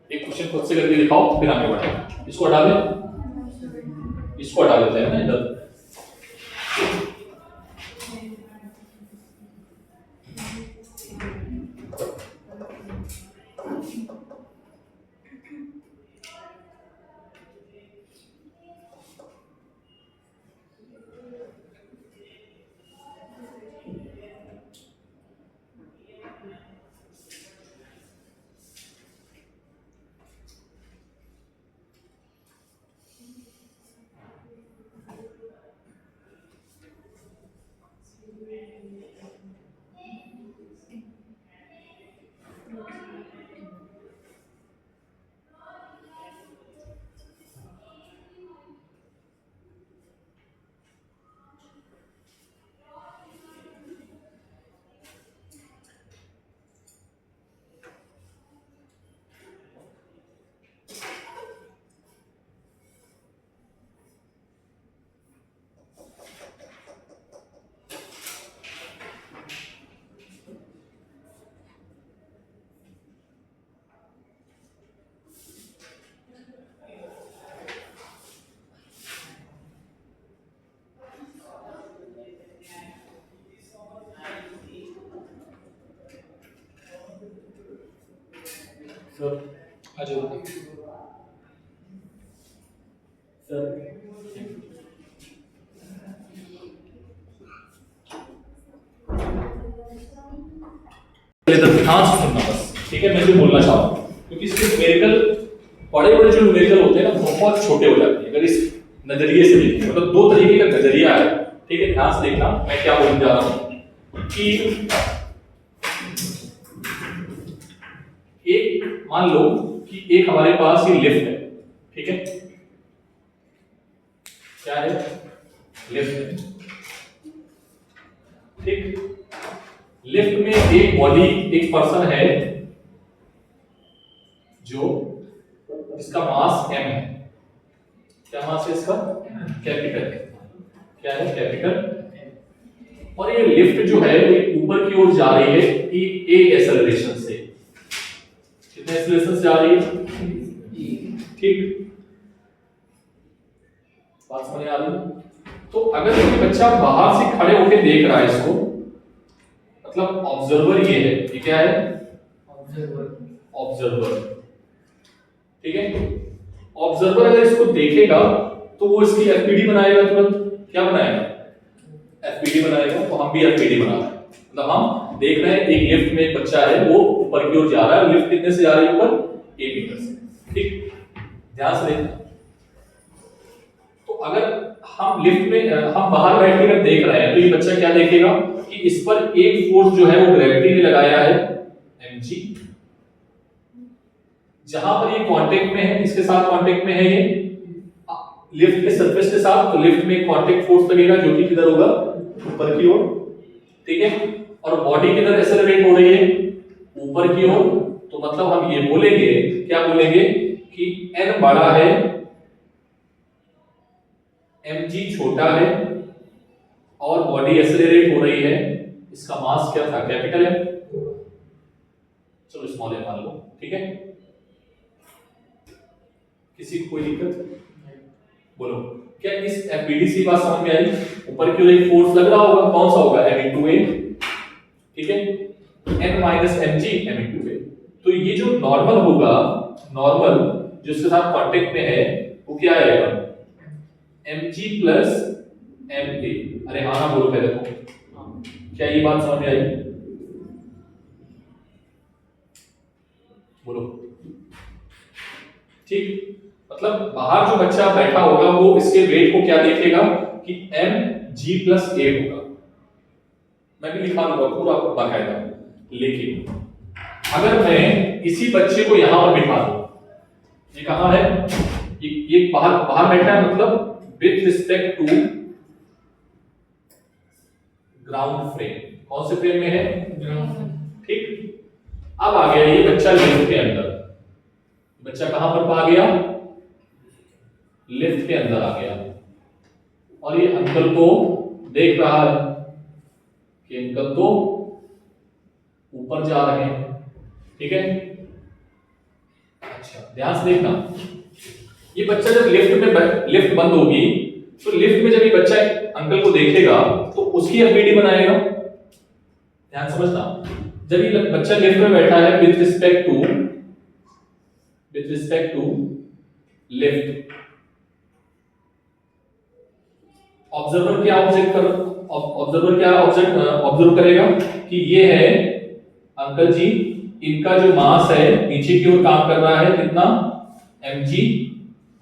एक क्वेश्चन खुद से करके दिखाओ, फिर आगे बढ़ेंगे। इसको हटा दें, इसको हटा देते हैं ना इधर। सर आ जाओ। सर ध्यान से सुनना बस, ठीक है? मैं जो बोलना चाह रहा हूँ, क्योंकि इसके न्यूमेरिकल बड़े बड़े जो न्यूमेरिकल होते हैं ना बहुत छोटे हो जाते हैं अगर इस नजरिए से देखें। मतलब दो तरीके का नजरिया है, ठीक है? ध्यान से देखना मैं क्या बोलने जा रहा हूँ कि एक मान लो कि एक हमारे पास ये लिफ्ट है, ठीक है? क्या है? लिफ्ट है, ठीक? लिफ्ट में एक बॉडी, एक पर्सन है जो इसका मास m है। क्या मास है इसका? कैपिटल। क्या है? कैपिटल। और ये लिफ्ट जो है ये ऊपर की ओर जा रही है ए एक्सेलरेशन से। कितने एक्सेलरेशन से जा रही है? ठीक, बात समझ आ रही? तो अगर कोई बच्चा बाहर से खड़े होकर देख रहा है इसको, मतलब ऑब्जर्वर ये है, ये क्या है? ऑब्जर्वर, ठीक है? ऑब्जर्वर अगर इसको देखेगा तो वो इसकी एफपीडी बनाएगा तुरंत। क्या बनाएगा? एफपीडी बनाएगा। तो हम भी एफपीडी बना रहे हैं, मतलब हम देख रहे हैं एक लिफ्ट में एक बच्चा है वो ऊपर की ओर जा रहा है। लिफ्ट कितने से जा रही है? ऊपर 1 मीटर से, ठीक? ध्यान से देखना। तो अगर हम लिफ्ट में हम बाहर बैठ कर देख रहे हैं तो ये बच्चा क्या देखेगा कि इस पर एक फोर्स जो है वो ग्रेविटी ने लगाया है mg, जहां पर ये कांटेक्ट में है। किसके साथ कांटेक्ट में है? ये लिफ्ट के सरफेस के साथ। तो लिफ्ट में कांटेक्ट फोर्स लगेगा जो कि किधर होगा? ऊपर की ओर, ठीक है? और बॉडी किधर एक्सेलरेट हो रही है? ऊपर की ओर। तो मतलब हम ये बोलेंगे, क्या बोलेंगे कि n बड़ा है, mg छोटा है और बॉडी एक्सेलरेट हो रही है। इसका मास क्या था? Capital M। चलो स्मॉल m मान लो, ठीक है? किसी को कोई दिक्कत? बोलो, क्या इस एफबीडी से बात समझ में आई? ऊपर की ओर एक फोर्स लग रहा होगा, कौन सा होगा? m/a, ठीक है? n - mg m/a। तो ये जो नॉर्मल होगा, नॉर्मल जो इसके साथ कांटेक्ट में है वो क्या आएगा? mg plus ma। अरे हाँ ना बोलो पहले तो। क्या ये बात समझ में आई? बोलो, ठीक? मतलब बाहर जो बच्चा बैठा होगा वो इसके वेट को क्या देखेगा कि mg प्लस a होगा। मैं भी लिखा दूंगा पूरा बाकायदा। लेकिन अगर मैं इसी बच्चे को यहां पर बिठा दूं, ये कहां है? ये बाहर बाहर बैठा है, मतलब with respect to ground frame. कौन से फ्रेम में है? ग्राउंड, ठीक? अब आ गया ये बच्चा लिफ्ट के अंदर। बच्चा कहां पर आ गया? लिफ्ट के अंदर आ गया। और ये अंकल को देख रहा है कि अंकल तो ऊपर जा रहे हैं, ठीक है? अच्छा, ध्यान से देखना। ये बच्चा जब लिफ्ट बंद होगी तो लिफ्ट में जब ये बच्चा अंकल को देखेगा तो उसकी एफबीडी बनाएगा। ध्यान समझना। जब ये बच्चा लिफ्ट में बैठा है with respect to lift, observer क्या ऑब्जर्व करेगा कि ये है अंकल जी, इनका जो मास है नीचे की ओर काम कर रहा है कितना? mg।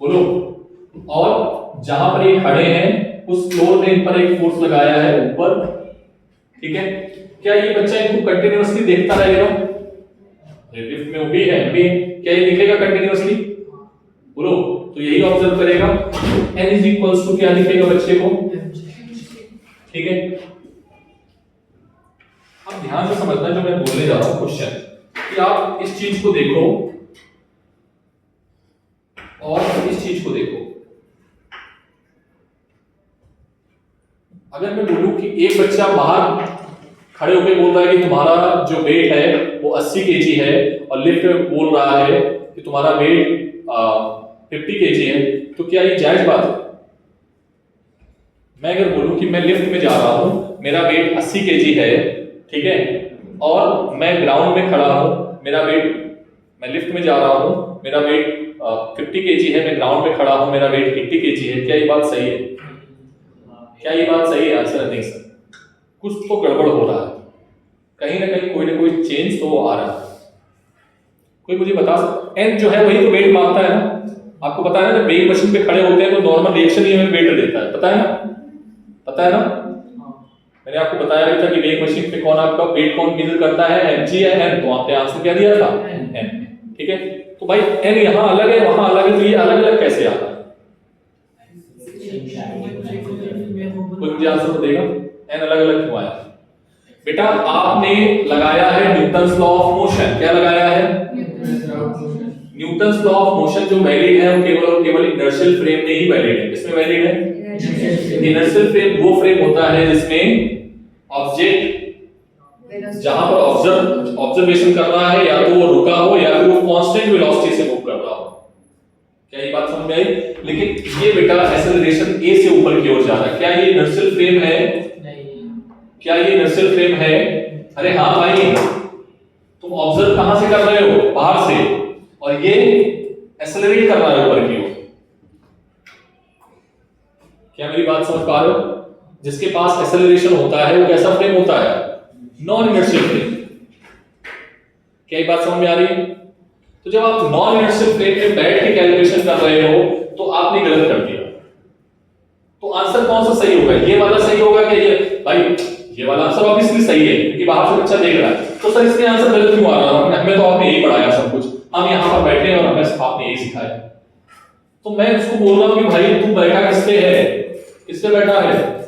बोलो। और जहां पर ये खड़े हैं उस फ्लोर ने इन पर एक फोर्स लगाया है ऊपर, ठीक है? क्या ये बच्चा इनको कंटिन्यूअसली देखता रहेगा? लिफ्ट में वो भी है, क्या ये दिखेगा कंटिन्यूअसली? बोलो। तो यही ऑब्जर्व करेगा। n इज इक्वल्स टू क्या दिखेगा बच्चे को? ठीक है? अब ध्यान से समझना जो मैं बोलने जा रहा हूं क्वेश्चन, कि आप इस चीज को देखो और इस चीज को देखो। अगर मैं बोलूं कि एक बच्चा बाहर खड़े होकर बोल रहा है कि तुम्हारा जो वेट है वो 80 केजी है, और लिफ्ट में बोल रहा है कि तुम्हारा वेट 50 केजी है, तो क्या ये जायज बात है? मैं अगर बोलूं कि मैं लिफ्ट में जा रहा हूं, मेरा वेट 80 केजी है, ठीक है? और मैं ग्राउंड में खड़ा हूं, मेरा वेट मैं लिफ्ट में जा रहा हूँ, मेरा वेट 50 kg है, मैं ग्राउंड पे खड़ा हूँ, मेरा वेट 80 kg है, क्या ये बात सही है? क्या ये बात सही है? आंसर नहीं सर, कुछ तो गड़बड़ हो रहा है, कहीं ना कहीं कोई ना कोई चेंज तो आ रहा है। कोई मुझे बता सकता? एन जो है वही तो वेट मापता है ना, आपको पता है ना, जब वेट मशीन पे खड़े होते हैं तो नॉर्मल रिएक्शन ही हमें वेट देता है, पता है ना? पता है ना? मैंने आपको बताया भी था कि वेट मशीन पे कौन आपका वेट कौन मेजर करता है, mg या n, तो आपने आंसर क्या दिया था? n। ठीक है, तो भाई n यहाँ अलग है वहां अलग है, तो ये अलग अलग कैसे आ रहा है? कोई मुझे आंसर तो देगा, n अलग अलग क्यों आया? बेटा आपने लगाया है न्यूटन्स लॉ ऑफ मोशन। क्या लगाया है? न्यूटन्स लॉ ऑफ मोशन जो वैलिड है वो केवल और केवल इनर्शियल फ्रेम में ही वैलिड है। किसमें वैलिड है? इनर्शियल फ्रेम वो फ्रेम होता है जिसमें ऑब्जेक्ट जहां पर ऑब्जर्वेशन कर रहा है, या तो वो रुका हो या फिर वो कांस्टेंट वेलोसिटी से मूव कर रहा हो। क्या ये बात समझ में आई? लेकिन ये बेटा एक्सेलरेशन a से ऊपर की ओर जा रहा है, क्या ये इनर्शियल फ्रेम है? क्या ये इनर्शियल फ्रेम है? अरे हाँ भाई, तुम ऑब्जर्व कहां से कर रहे हो? बाहर से, और ये एक्सेलरेट कर रहा है ऊपर की ओर। क्या मेरी बात समझ पा रहे हो? जिसके पास एक्सेलरेशन होता है वो कैसा फ्रेम होता है? Non inertial frame. क्या ये बात समझ में आ रही है? तो जब आप नॉन इनर्शियल फ्रेम में बैठ के कैलकुलेशन कर रहे हो तो आपने गलत कर दिया। तो आंसर कौन सा सही होगा? ये वाला सही होगा कि ये? भाई ये वाला आंसर ऑब्वियसली सही है क्योंकि बाहर से बच्चा देख रहा है। तो सर इसके आंसर गलत क्यों आ रहा है? हमें तो आपने यही पढ़ाया सब कुछ, हम यहाँ पर बैठे हैं और हमें आपने यही सिखाया। तो मैं उसको बोल रहा हूँ कि भाई तू बैठा किस पे है? किस पे बैठा है?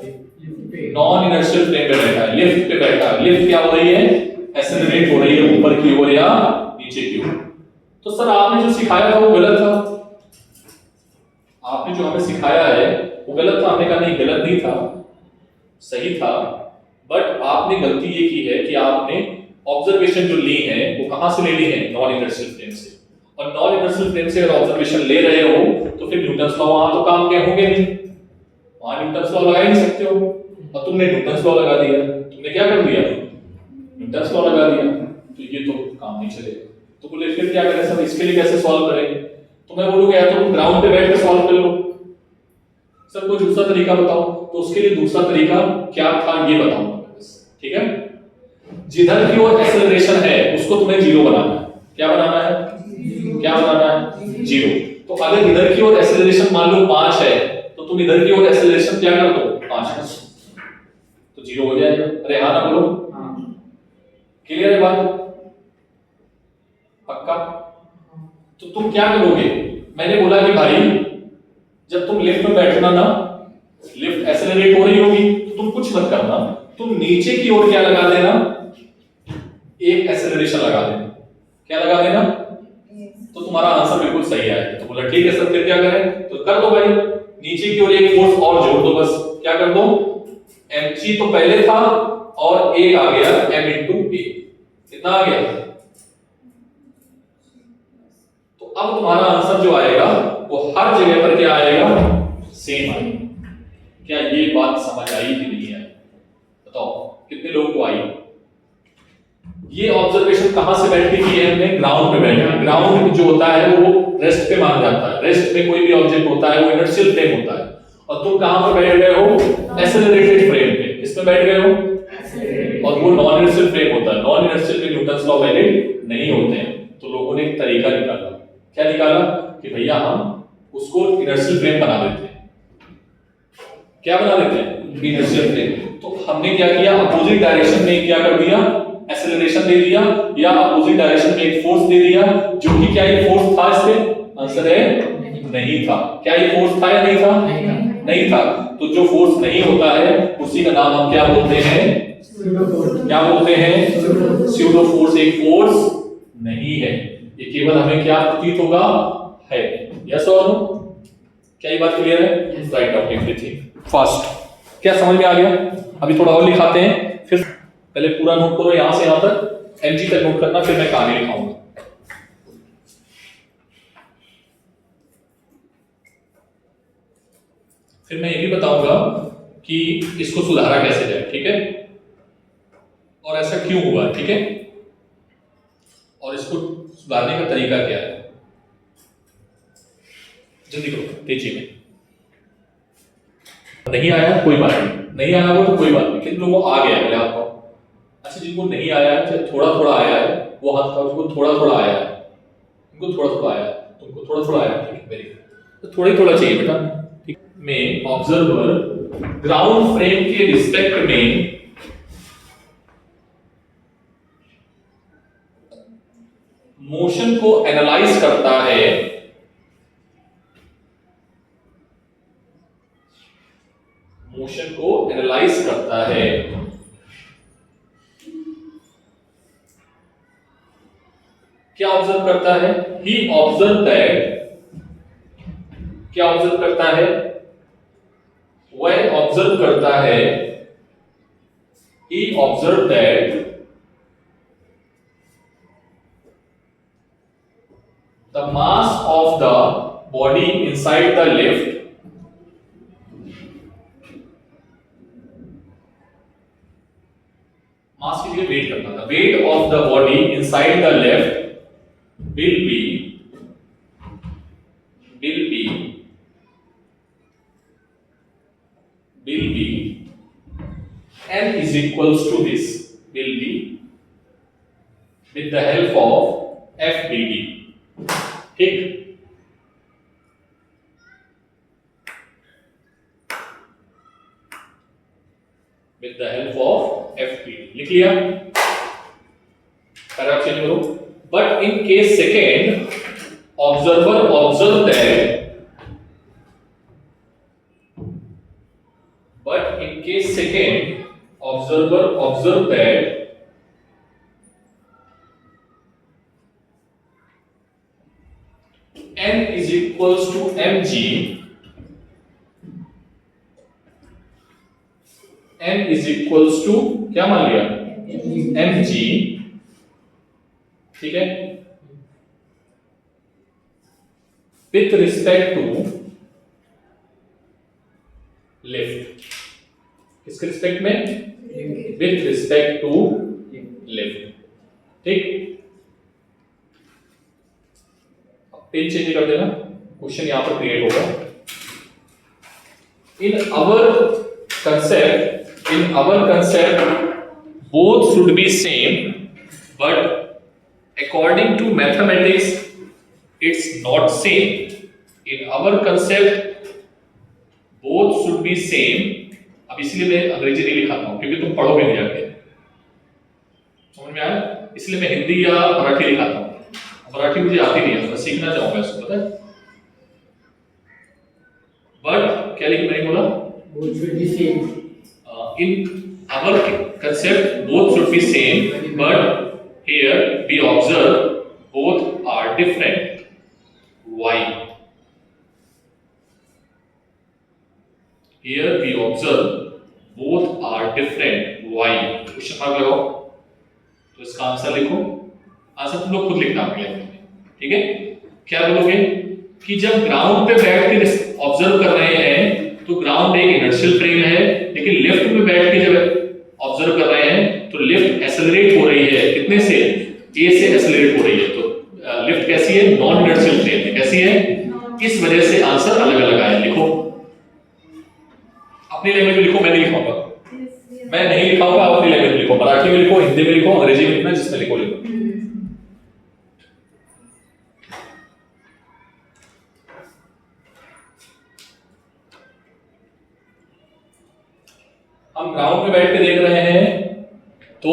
नॉन इनर्शियल फ्रेम पे बैठा है, लिफ्ट पे बैठा है। लिफ्ट क्या हो रही है? एक्सेलरेट हो रही है ऊपर की ओर या नीचे की ओर। तो सर आपने जो सिखाया था वो गलत था, आपने जो हमें सिखाया है वो गलत था। हमने कहा नहीं गलत नहीं था, सही था, बट आपने गलती ये की है कि आपने ऑब्जर्वेशन जो ली है वो कहां से ले ली है? नॉन इनर्शियल फ्रेम से। और नॉन इनर्शियल फ्रेम से अगर ऑब्जर्वेशन ले रहे हो तो फिर न्यूटन्स लॉ वहां तो काम के होंगे नहीं, वहां न्यूटन्स लॉ लगा ही नहीं सकते हो। और तुमने न्यूटन्स लॉ लगा दिया, तुमने क्या कर दिया? न्यूटन्स लॉ लगा दिया, तो ये तो काम नहीं चलेगा। तो बोले फिर क्या करें सर, इसके लिए कैसे सॉल्व करेंगे? तो मैं बोलूंगा या तो तुम ग्राउंड पे बैठ के सॉल्व कर लो। सर कोई दूसरा तरीका बताओ। तो उसके लिए दूसरा तरीका क्या था ये बताऊंगा, ठीक है? जिधर की ओर एक्सेलरेशन है उसको तुम्हें जीरो बनाना है। क्या बनाना है? क्या बनाना है? जीरो। तो अगर इधर की ओर एक्सेलरेशन मान लो 5 है तो तुम इधर की ओर एक्सेलरेशन क्या कर दो? 5, तो जीरो हो जाएगा। अरे हाँ ना बोलो, क्लियर है बात? पक्का? तो तुम क्या करोगे? मैंने बोला कि भाई जब तुम लिफ्ट में बैठना ना, लिफ्ट एक्सेलरेट हो रही होगी तो तुम कुछ मत करना, तुम नीचे की ओर क्या लगा देना? एक एक्सेलरेशन लगा देना। क्या लगा देना? तो तुम्हारा आंसर बिल्कुल सही आया। तो बोला ठीक है सर, फिर क्या करें? तो कर दो भाई, नीचे की ओर एक फोर्स और जोड़ दो। बस क्या कर दो? mg तो पहले था और एक आ गया m into a, कितना आ गया? तो अब तुम्हारा आंसर जो आएगा वो हर जगह पर क्या आएगा? सेम आएगा। क्या ये बात समझ आई कि नहीं आई? बताओ कितने लोगों को आई? ये ऑब्जर्वेशन कहां से बैठ के की है हमने? ग्राउंड पे बैठ के। ग्राउंड जो होता है वो रेस्ट पे माना जाता है। रेस्ट में कोई भी ऑब्जेक्ट होता है वो इनर्शियल फ्रेम होता है, और तुम कहां पर बैठ गए हो? एक्सेलरेटेड फ्रेम पे। इसमें बैठ गए हो, और वो नॉन इनर्शियल फ्रेम होता है। नॉन इनर्शियल में न्यूटन्स लॉ वैलिड नहीं होते हैं। तो लोगों ने एक तरीका निकाला। क्या निकाला? कि भैया हम उसको इनर्शियल फ्रेम बना देते हैं। क्या बना देते हैं? Inertial frame. तो हमने क्या किया? अपोजिट डायरेक्शन में क्या कर दिया? एक्सेलरेशन दे दिया, या अपोजिट डायरेक्शन में एक फोर्स दे दिया, जो कि क्या ये फोर्स था? इससे आंसर है नहीं था। क्या ये फोर्स था या नहीं था? नहीं था। तो जो फोर्स नहीं होता है उसी का नाम हम क्या बोलते हैं? क्या बोलते हैं? स्यूडो फोर्स एक फोर्स नहीं है। ये केवल हमें क्या प्रतीत होगा? है। यस और नो? क्या ये बात क्लियर है? Write down everything fast. क्या समझ में आ गया? अभी थोड़ा और लिखाते हैं, फिर पहले पूरा नोट करो यहां से यहां तक, mg तक नोट करना, फिर मैं कहानी लिखाऊंगा। फिर मैं ये भी बताऊंगा कि इसको सुधारा कैसे जाए, ठीक है? और ऐसा क्यों हुआ, ठीक है? और इसको सुधारने का तरीका क्या है? जल्दी करो, तेजी में। नहीं आया कोई बात नहीं आया वो तो कोई बात नहीं, किन लोगों को आ गया पहले आपको? अच्छा, जिनको नहीं आया है, थोड़ा थोड़ा आया है, वो हाथ उठाओ जिनको थोड़ा थोड़ा आया है। उनको थोड़ा थोड़ा आया है, तुमको थोड़ा थोड़ा आया, ठीक है, वेरी गुड। तो थोड़ा ही थोड़ा चाहिए बेटा, ठीक में ऑब्जर्वर ग्राउंड फ्रेम के रिस्पेक्ट में मोशन को एनालाइज करता है, मोशन को एनालाइज करता है। क्या ऑब्जर्व करता है? ही ऑब्जर्व दैट, क्या ऑब्जर्व करता है? वह ऑब्जर्व करता है, he observe that the mass of the body inside the lift mass के लिए वेट करना था, weight of the body inside the lift will be n is equals to this, will be with the help of FBD, ठीक। with the help of FBD लिख लिया, paragraph change करो। But in case second observer observe that, but in case second observer observe that n is equals to mg, n is equals to क्या मान लिया? mg, ठीक है, with respect to lift, किसके respect में? With respect to lift, ठीक। Page change कर देना, क्वेश्चन यहां पर क्रिएट होगा। In our concept both should be same, but according to mathematics it's not same. In our concept both should be same. अब इसलिए मैं अंग्रेजी नहीं लिखाता हूं क्योंकि तुम पढ़ोगे नहीं जाके, समझ में आया? इसलिए मैं हिंदी या मराठी लिखाता हूं। मराठी मुझे आती नहीं है, मैं सीखना चाहूंगा इसको, पता है। बट क्या लिखा मैंने बोला? Both should be same. In our concept both should be same, but here we observe both are different. Why? Here we observe both are different. Why? Question mark लगाओ, तो इसका आंसर लिखो। आंसर तुम लोग खुद लिखना अपने लेवल में, ठीक है। क्या बोलोगे कि जब ग्राउंड पे बैठ के ऑब्जर्व कर रहे हैं तो ग्राउंड एक इनर्शियल फ्रेम है, लेकिन लिफ्ट में बैठ के जब ऑब्जर्व कर रहे हैं तो लिफ्ट एक्सेलरेट हो रही है, कितने से? ए से एक्सेलरेट हो रही है। तो लिफ्ट कैसी है? नॉन इनर्शियल फ्रेम है। कैसी है? इस वजह से आंसर अलग अलग आया। लिखो अपनी लैंग्वेज में लिखो, मैं नहीं लिखाऊंगा, मैं नहीं लिखाऊंगा, अपनी लैंग्वेज में लिखो। मराठी में लिखो, हिंदी में लिखो, अंग्रेजी में लिखना, जिसमें लिखो लिखो। हम ग्राउंड में बैठ के देख रहे हैं तो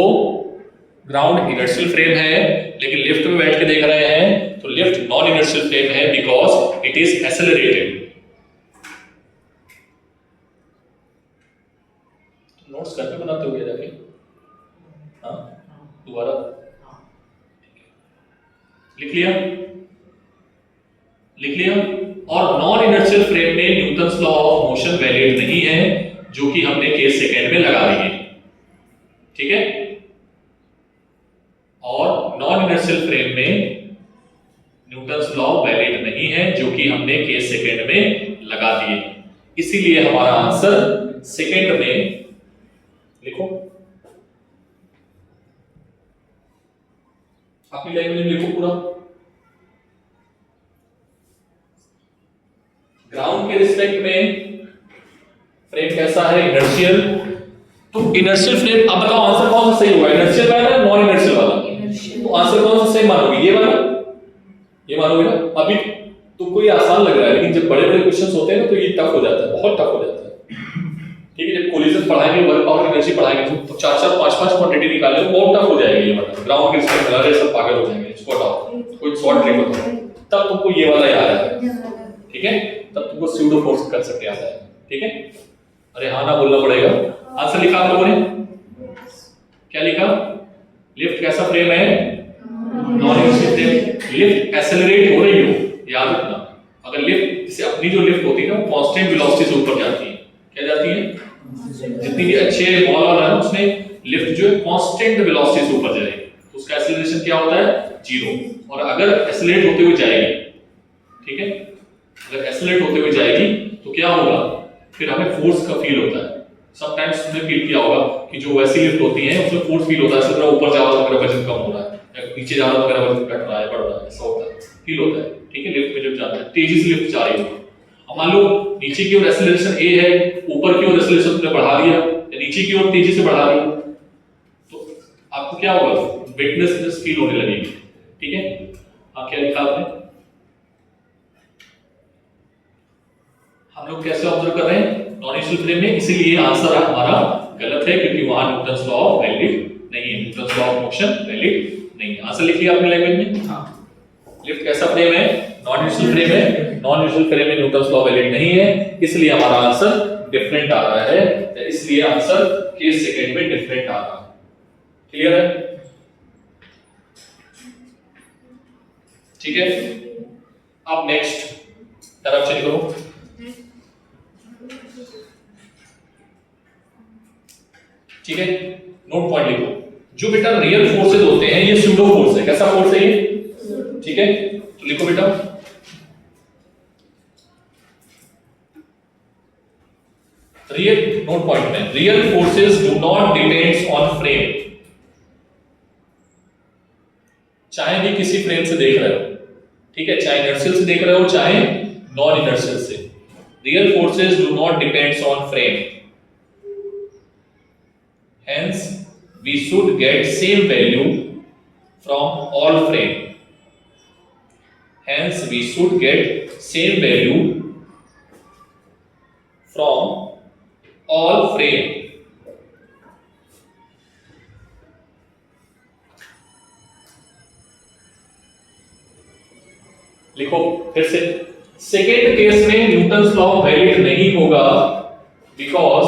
ग्राउंड इनर्शियल फ्रेम है, लेकिन लिफ्ट में बैठ के देख रहे हैं तो लिफ्ट नॉन इनर्शियल फ्रेम है, because it is accelerated. Notes घर पे बनाते हो जाके? हाँ, दोबारा लिख लिया, लिख लिया। और नॉन इनर्शियल फ्रेम में Newton's law of motion valid नहीं है, जो कि हमने केस सेकेंड में लगा दिए, ठीक है। और नॉन इनर्शियल फ्रेम में न्यूटन्स लॉ वैलिड नहीं है, जो कि हमने केस सेकेंड में लगा दिए। इसीलिए हमारा आंसर सेकेंड में लिखो, अपनी लैंग्वेज में लिखो पूरा। ग्राउंड के रिस्पेक्ट में फ्रेम कैसा है, इनर्शियल। तो इनर्शियल फ्रेम, अब बताओ आंसर कौन सा सही होगा, इनर्शियल वाला या नॉन इनर्शियल वाला? तो आंसर कौन सा सही मानोगे, ये वाला, ये मानोगे ना? अभी तुमको ये आसान लग रहा है, लेकिन जब बड़े बड़े क्वेश्चंस होते हैं ना तो ये टफ हो जाता है, बहुत टफ हो जाता है। ठीक है, जब कोलिजन पढ़ाएंगे, वर्क पावर एनर्जी पढ़ाएंगे तो 4-4 5-5 क्वांटिटी निकालने में बहुत टफ हो जाएगी। ये मतलब ग्राउंड के रिस्पेक्ट में सब पागल हो जाएंगे। इसको हटाओ, कोई शॉर्ट ट्रिक बताओ, तब तुमको ये वाला याद आएगा। ठीक है, तब तुमको स्यूडो फोर्स कंसेप्ट याद आएगा। ठीक है, अरे हाँ ना बोलना पड़ेगा। आंसर लिखा आप लोगों ने, क्या लिखा? लिफ्ट कैसा फ्रेम है, non inertial frame. Lift accelerate हो रही हो, याद रखना। अगर लिफ्ट, जैसे अपनी जो लिफ्ट होती है ना, वो कांस्टेंट वेलोसिटी से ऊपर जाती है। क्या जाती है? जितनी भी अच्छे बॉल वाला है उसमें लिफ्ट जो है कांस्टेंट वेलोसिटी से ऊपर जाएगी, तो उसका एक्सेलरेशन क्या होता है, 0। और अगर एक्सेलरेट होते हुए जाएगी, ठीक है, अगर एक्सेलरेट होते हुए जाएगी तो क्या होगा, फिर हमें फोर्स का फील होता है। समटाइम्स तुमने फील किया होगा कि जो वैसी लिफ्ट होती है उसमें फोर्स फील होता है, ऐसा तरह ऊपर जा रहा तो मेरा वजन कम हो रहा है, या नीचे जा रहा तो मेरा वजन घट रहा है, बढ़ रहा है, ऐसा होता है, फील होता है। ठीक है, लिफ्ट में जब जाता है, तेजी से लिफ्ट जा रही है, अब मान लो नीचे की ओर एक्सेलरेशन a है, ऊपर की ओर एक्सेलरेशन तुमने बढ़ा दिया, या नीचे की ओर तेजी से बढ़ा दिया, तो आपको क्या होगा, वेटनेस फील होने लगेगी। ठीक है, आप क्या लिखा आपने? हम लोग कैसे ऑब्जर्व कर रहे हैं, नॉन इनर्शियल फ्रेम में, इसीलिए आंसर हमारा गलत है, क्योंकि वहां न्यूटन्स लॉ ऑफ वैलिड नहीं है, Newton's law of motion valid नहीं है। आंसर लिखिए अपने लैंग्वेज में। हाँ, लिफ्ट कैसा फ्रेम है, नॉन इनर्शियल फ्रेम है, नॉन इनर्शियल फ्रेम में न्यूटन्स लॉ वैलिड नहीं है, इसलिए हमारा आंसर डिफरेंट आ रहा है, इसलिए आंसर केस सेकंड में डिफरेंट आ रहा है। क्लियर है? ठीक है, अब नेक्स्ट तरफ चेंज करो। ठीक है, नोट पॉइंट लिखो। जो बेटा रियल फोर्सेस होते हैं ये स्यूडो फोर्स है। कैसा फोर्स है ये? ठीक है, तो लिखो बेटा, रियल, नोट पॉइंट में, real forces do not depends on frame. चाहे भी किसी फ्रेम से देख रहे हो, ठीक है, चाहे इनर्शियल से देख रहे हो चाहे नॉन इनर्शियल से, real forces do not depends on frame, hence we should get same value from all frame, hence we should get same value from all frame। लिखो फिर से, सेकेंड केस में न्यूटन्स लॉ वैलिड नहीं होगा, because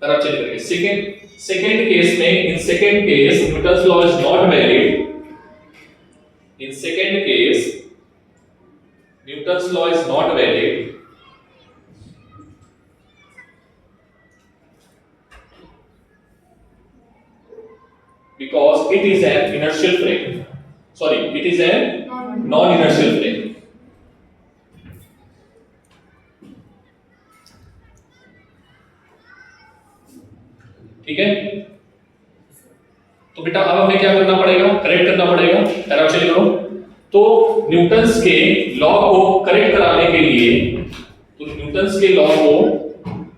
तरफ change करके, second case में, in second case Newton's law is not valid, in second case Newton's law is not valid because it is an inertial frame, sorry, it is a non inertial frame। ठीक है, तो बेटा अब हमें क्या करना पड़ेगा, करेक्ट करना पड़ेगा। तरफ चेंज करो। तो न्यूटन्स के लॉ को करेक्ट कराने के लिए, तो न्यूटन्स के लॉ को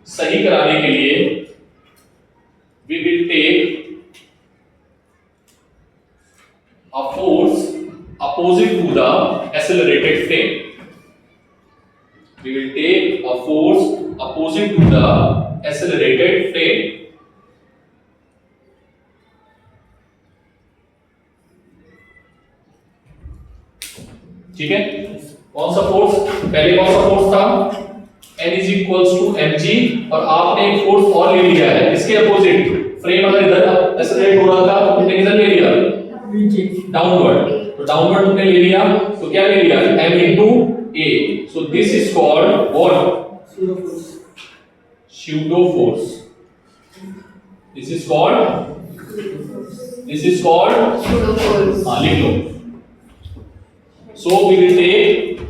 सही कराने के लिए we will take a force opposite to the accelerated frame, we will take a force opposite to the accelerated frame. ठीक है, कौन सा फोर्स, पहले कौन सा फोर्स था, N is equals to mg, और आपने एक फोर्स और ले लिया है इसके अपोजिट। फ्रेम अगर इधर एक्सेलरेट हो रहा था तो तुमने किधर ले लिया, डाउनवर्ड, तो डाउनवर्ड तुमने ले लिया, तो क्या ले लिया, m into a, so this is called what, pseudo force, this is called pseudo force। हाँ लिख लो। So we will take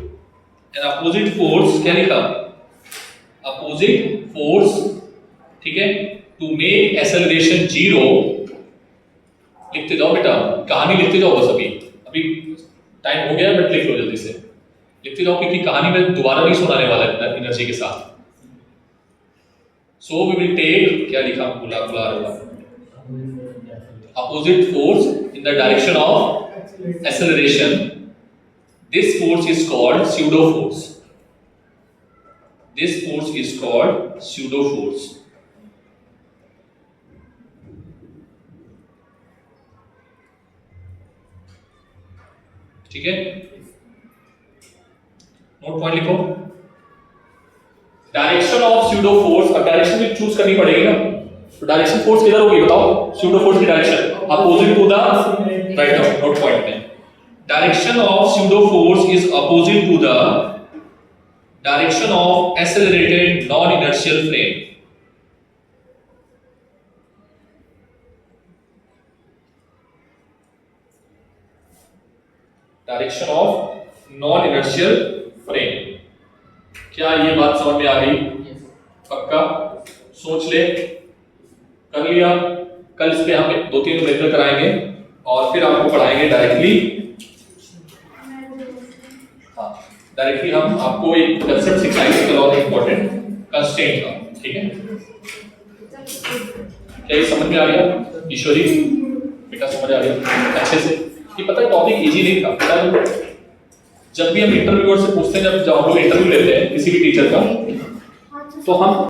an opposite force, क्या लिखा, opposite force, ठीक है, to make acceleration 0। लिखते जाओ बेटा, कहानी लिखते जाओ बस, अभी टाइम हो गया, बट लिख लो जल्दी से। लिखते जाओ क्योंकि कहानी में दोबारा नहीं सुनाने वाला है एनर्जी के साथ। सो वी विल टेक, क्या लिखा बुला रहा, opposite force in the direction of acceleration. This force is called pseudo force. This force is called pseudo force. ठीक है, नोट पॉइंट लिखो। डायरेक्शन ऑफ स्यूडो फोर्स, अब डायरेक्शन भी चूज करनी पड़ेगी ना, तो डायरेक्शन फोर्स किधर होगी बताओ? स्यूडो फोर्स की direction opposite to the right now, note point में direction of pseudo force is opposite to the direction of accelerated non inertial frame. Direction of non inertial frame. क्या ये बात समझ में आ गई? पक्का सोच ले, कर लिया? कल इस पे हम 2-3 मेथड कराएंगे और फिर आपको पढ़ाएंगे डायरेक्टली। हाँ, डायरेक्टली हम आपको एक कंसेप्ट सिखाएंगे कल और इंपॉर्टेंट कंस्ट्रेंट का, ठीक है? क्या ये समझ में आ गया ईश्वरी? बेटा समझ आ गया अच्छे से? ये पता है टॉपिक इजी नहीं था, पता है? जब भी हम इंटरव्यूअर से पूछते हैं, जब हम लोग इंटरव्यू लेते हैं किसी भी टीचर का, तो हम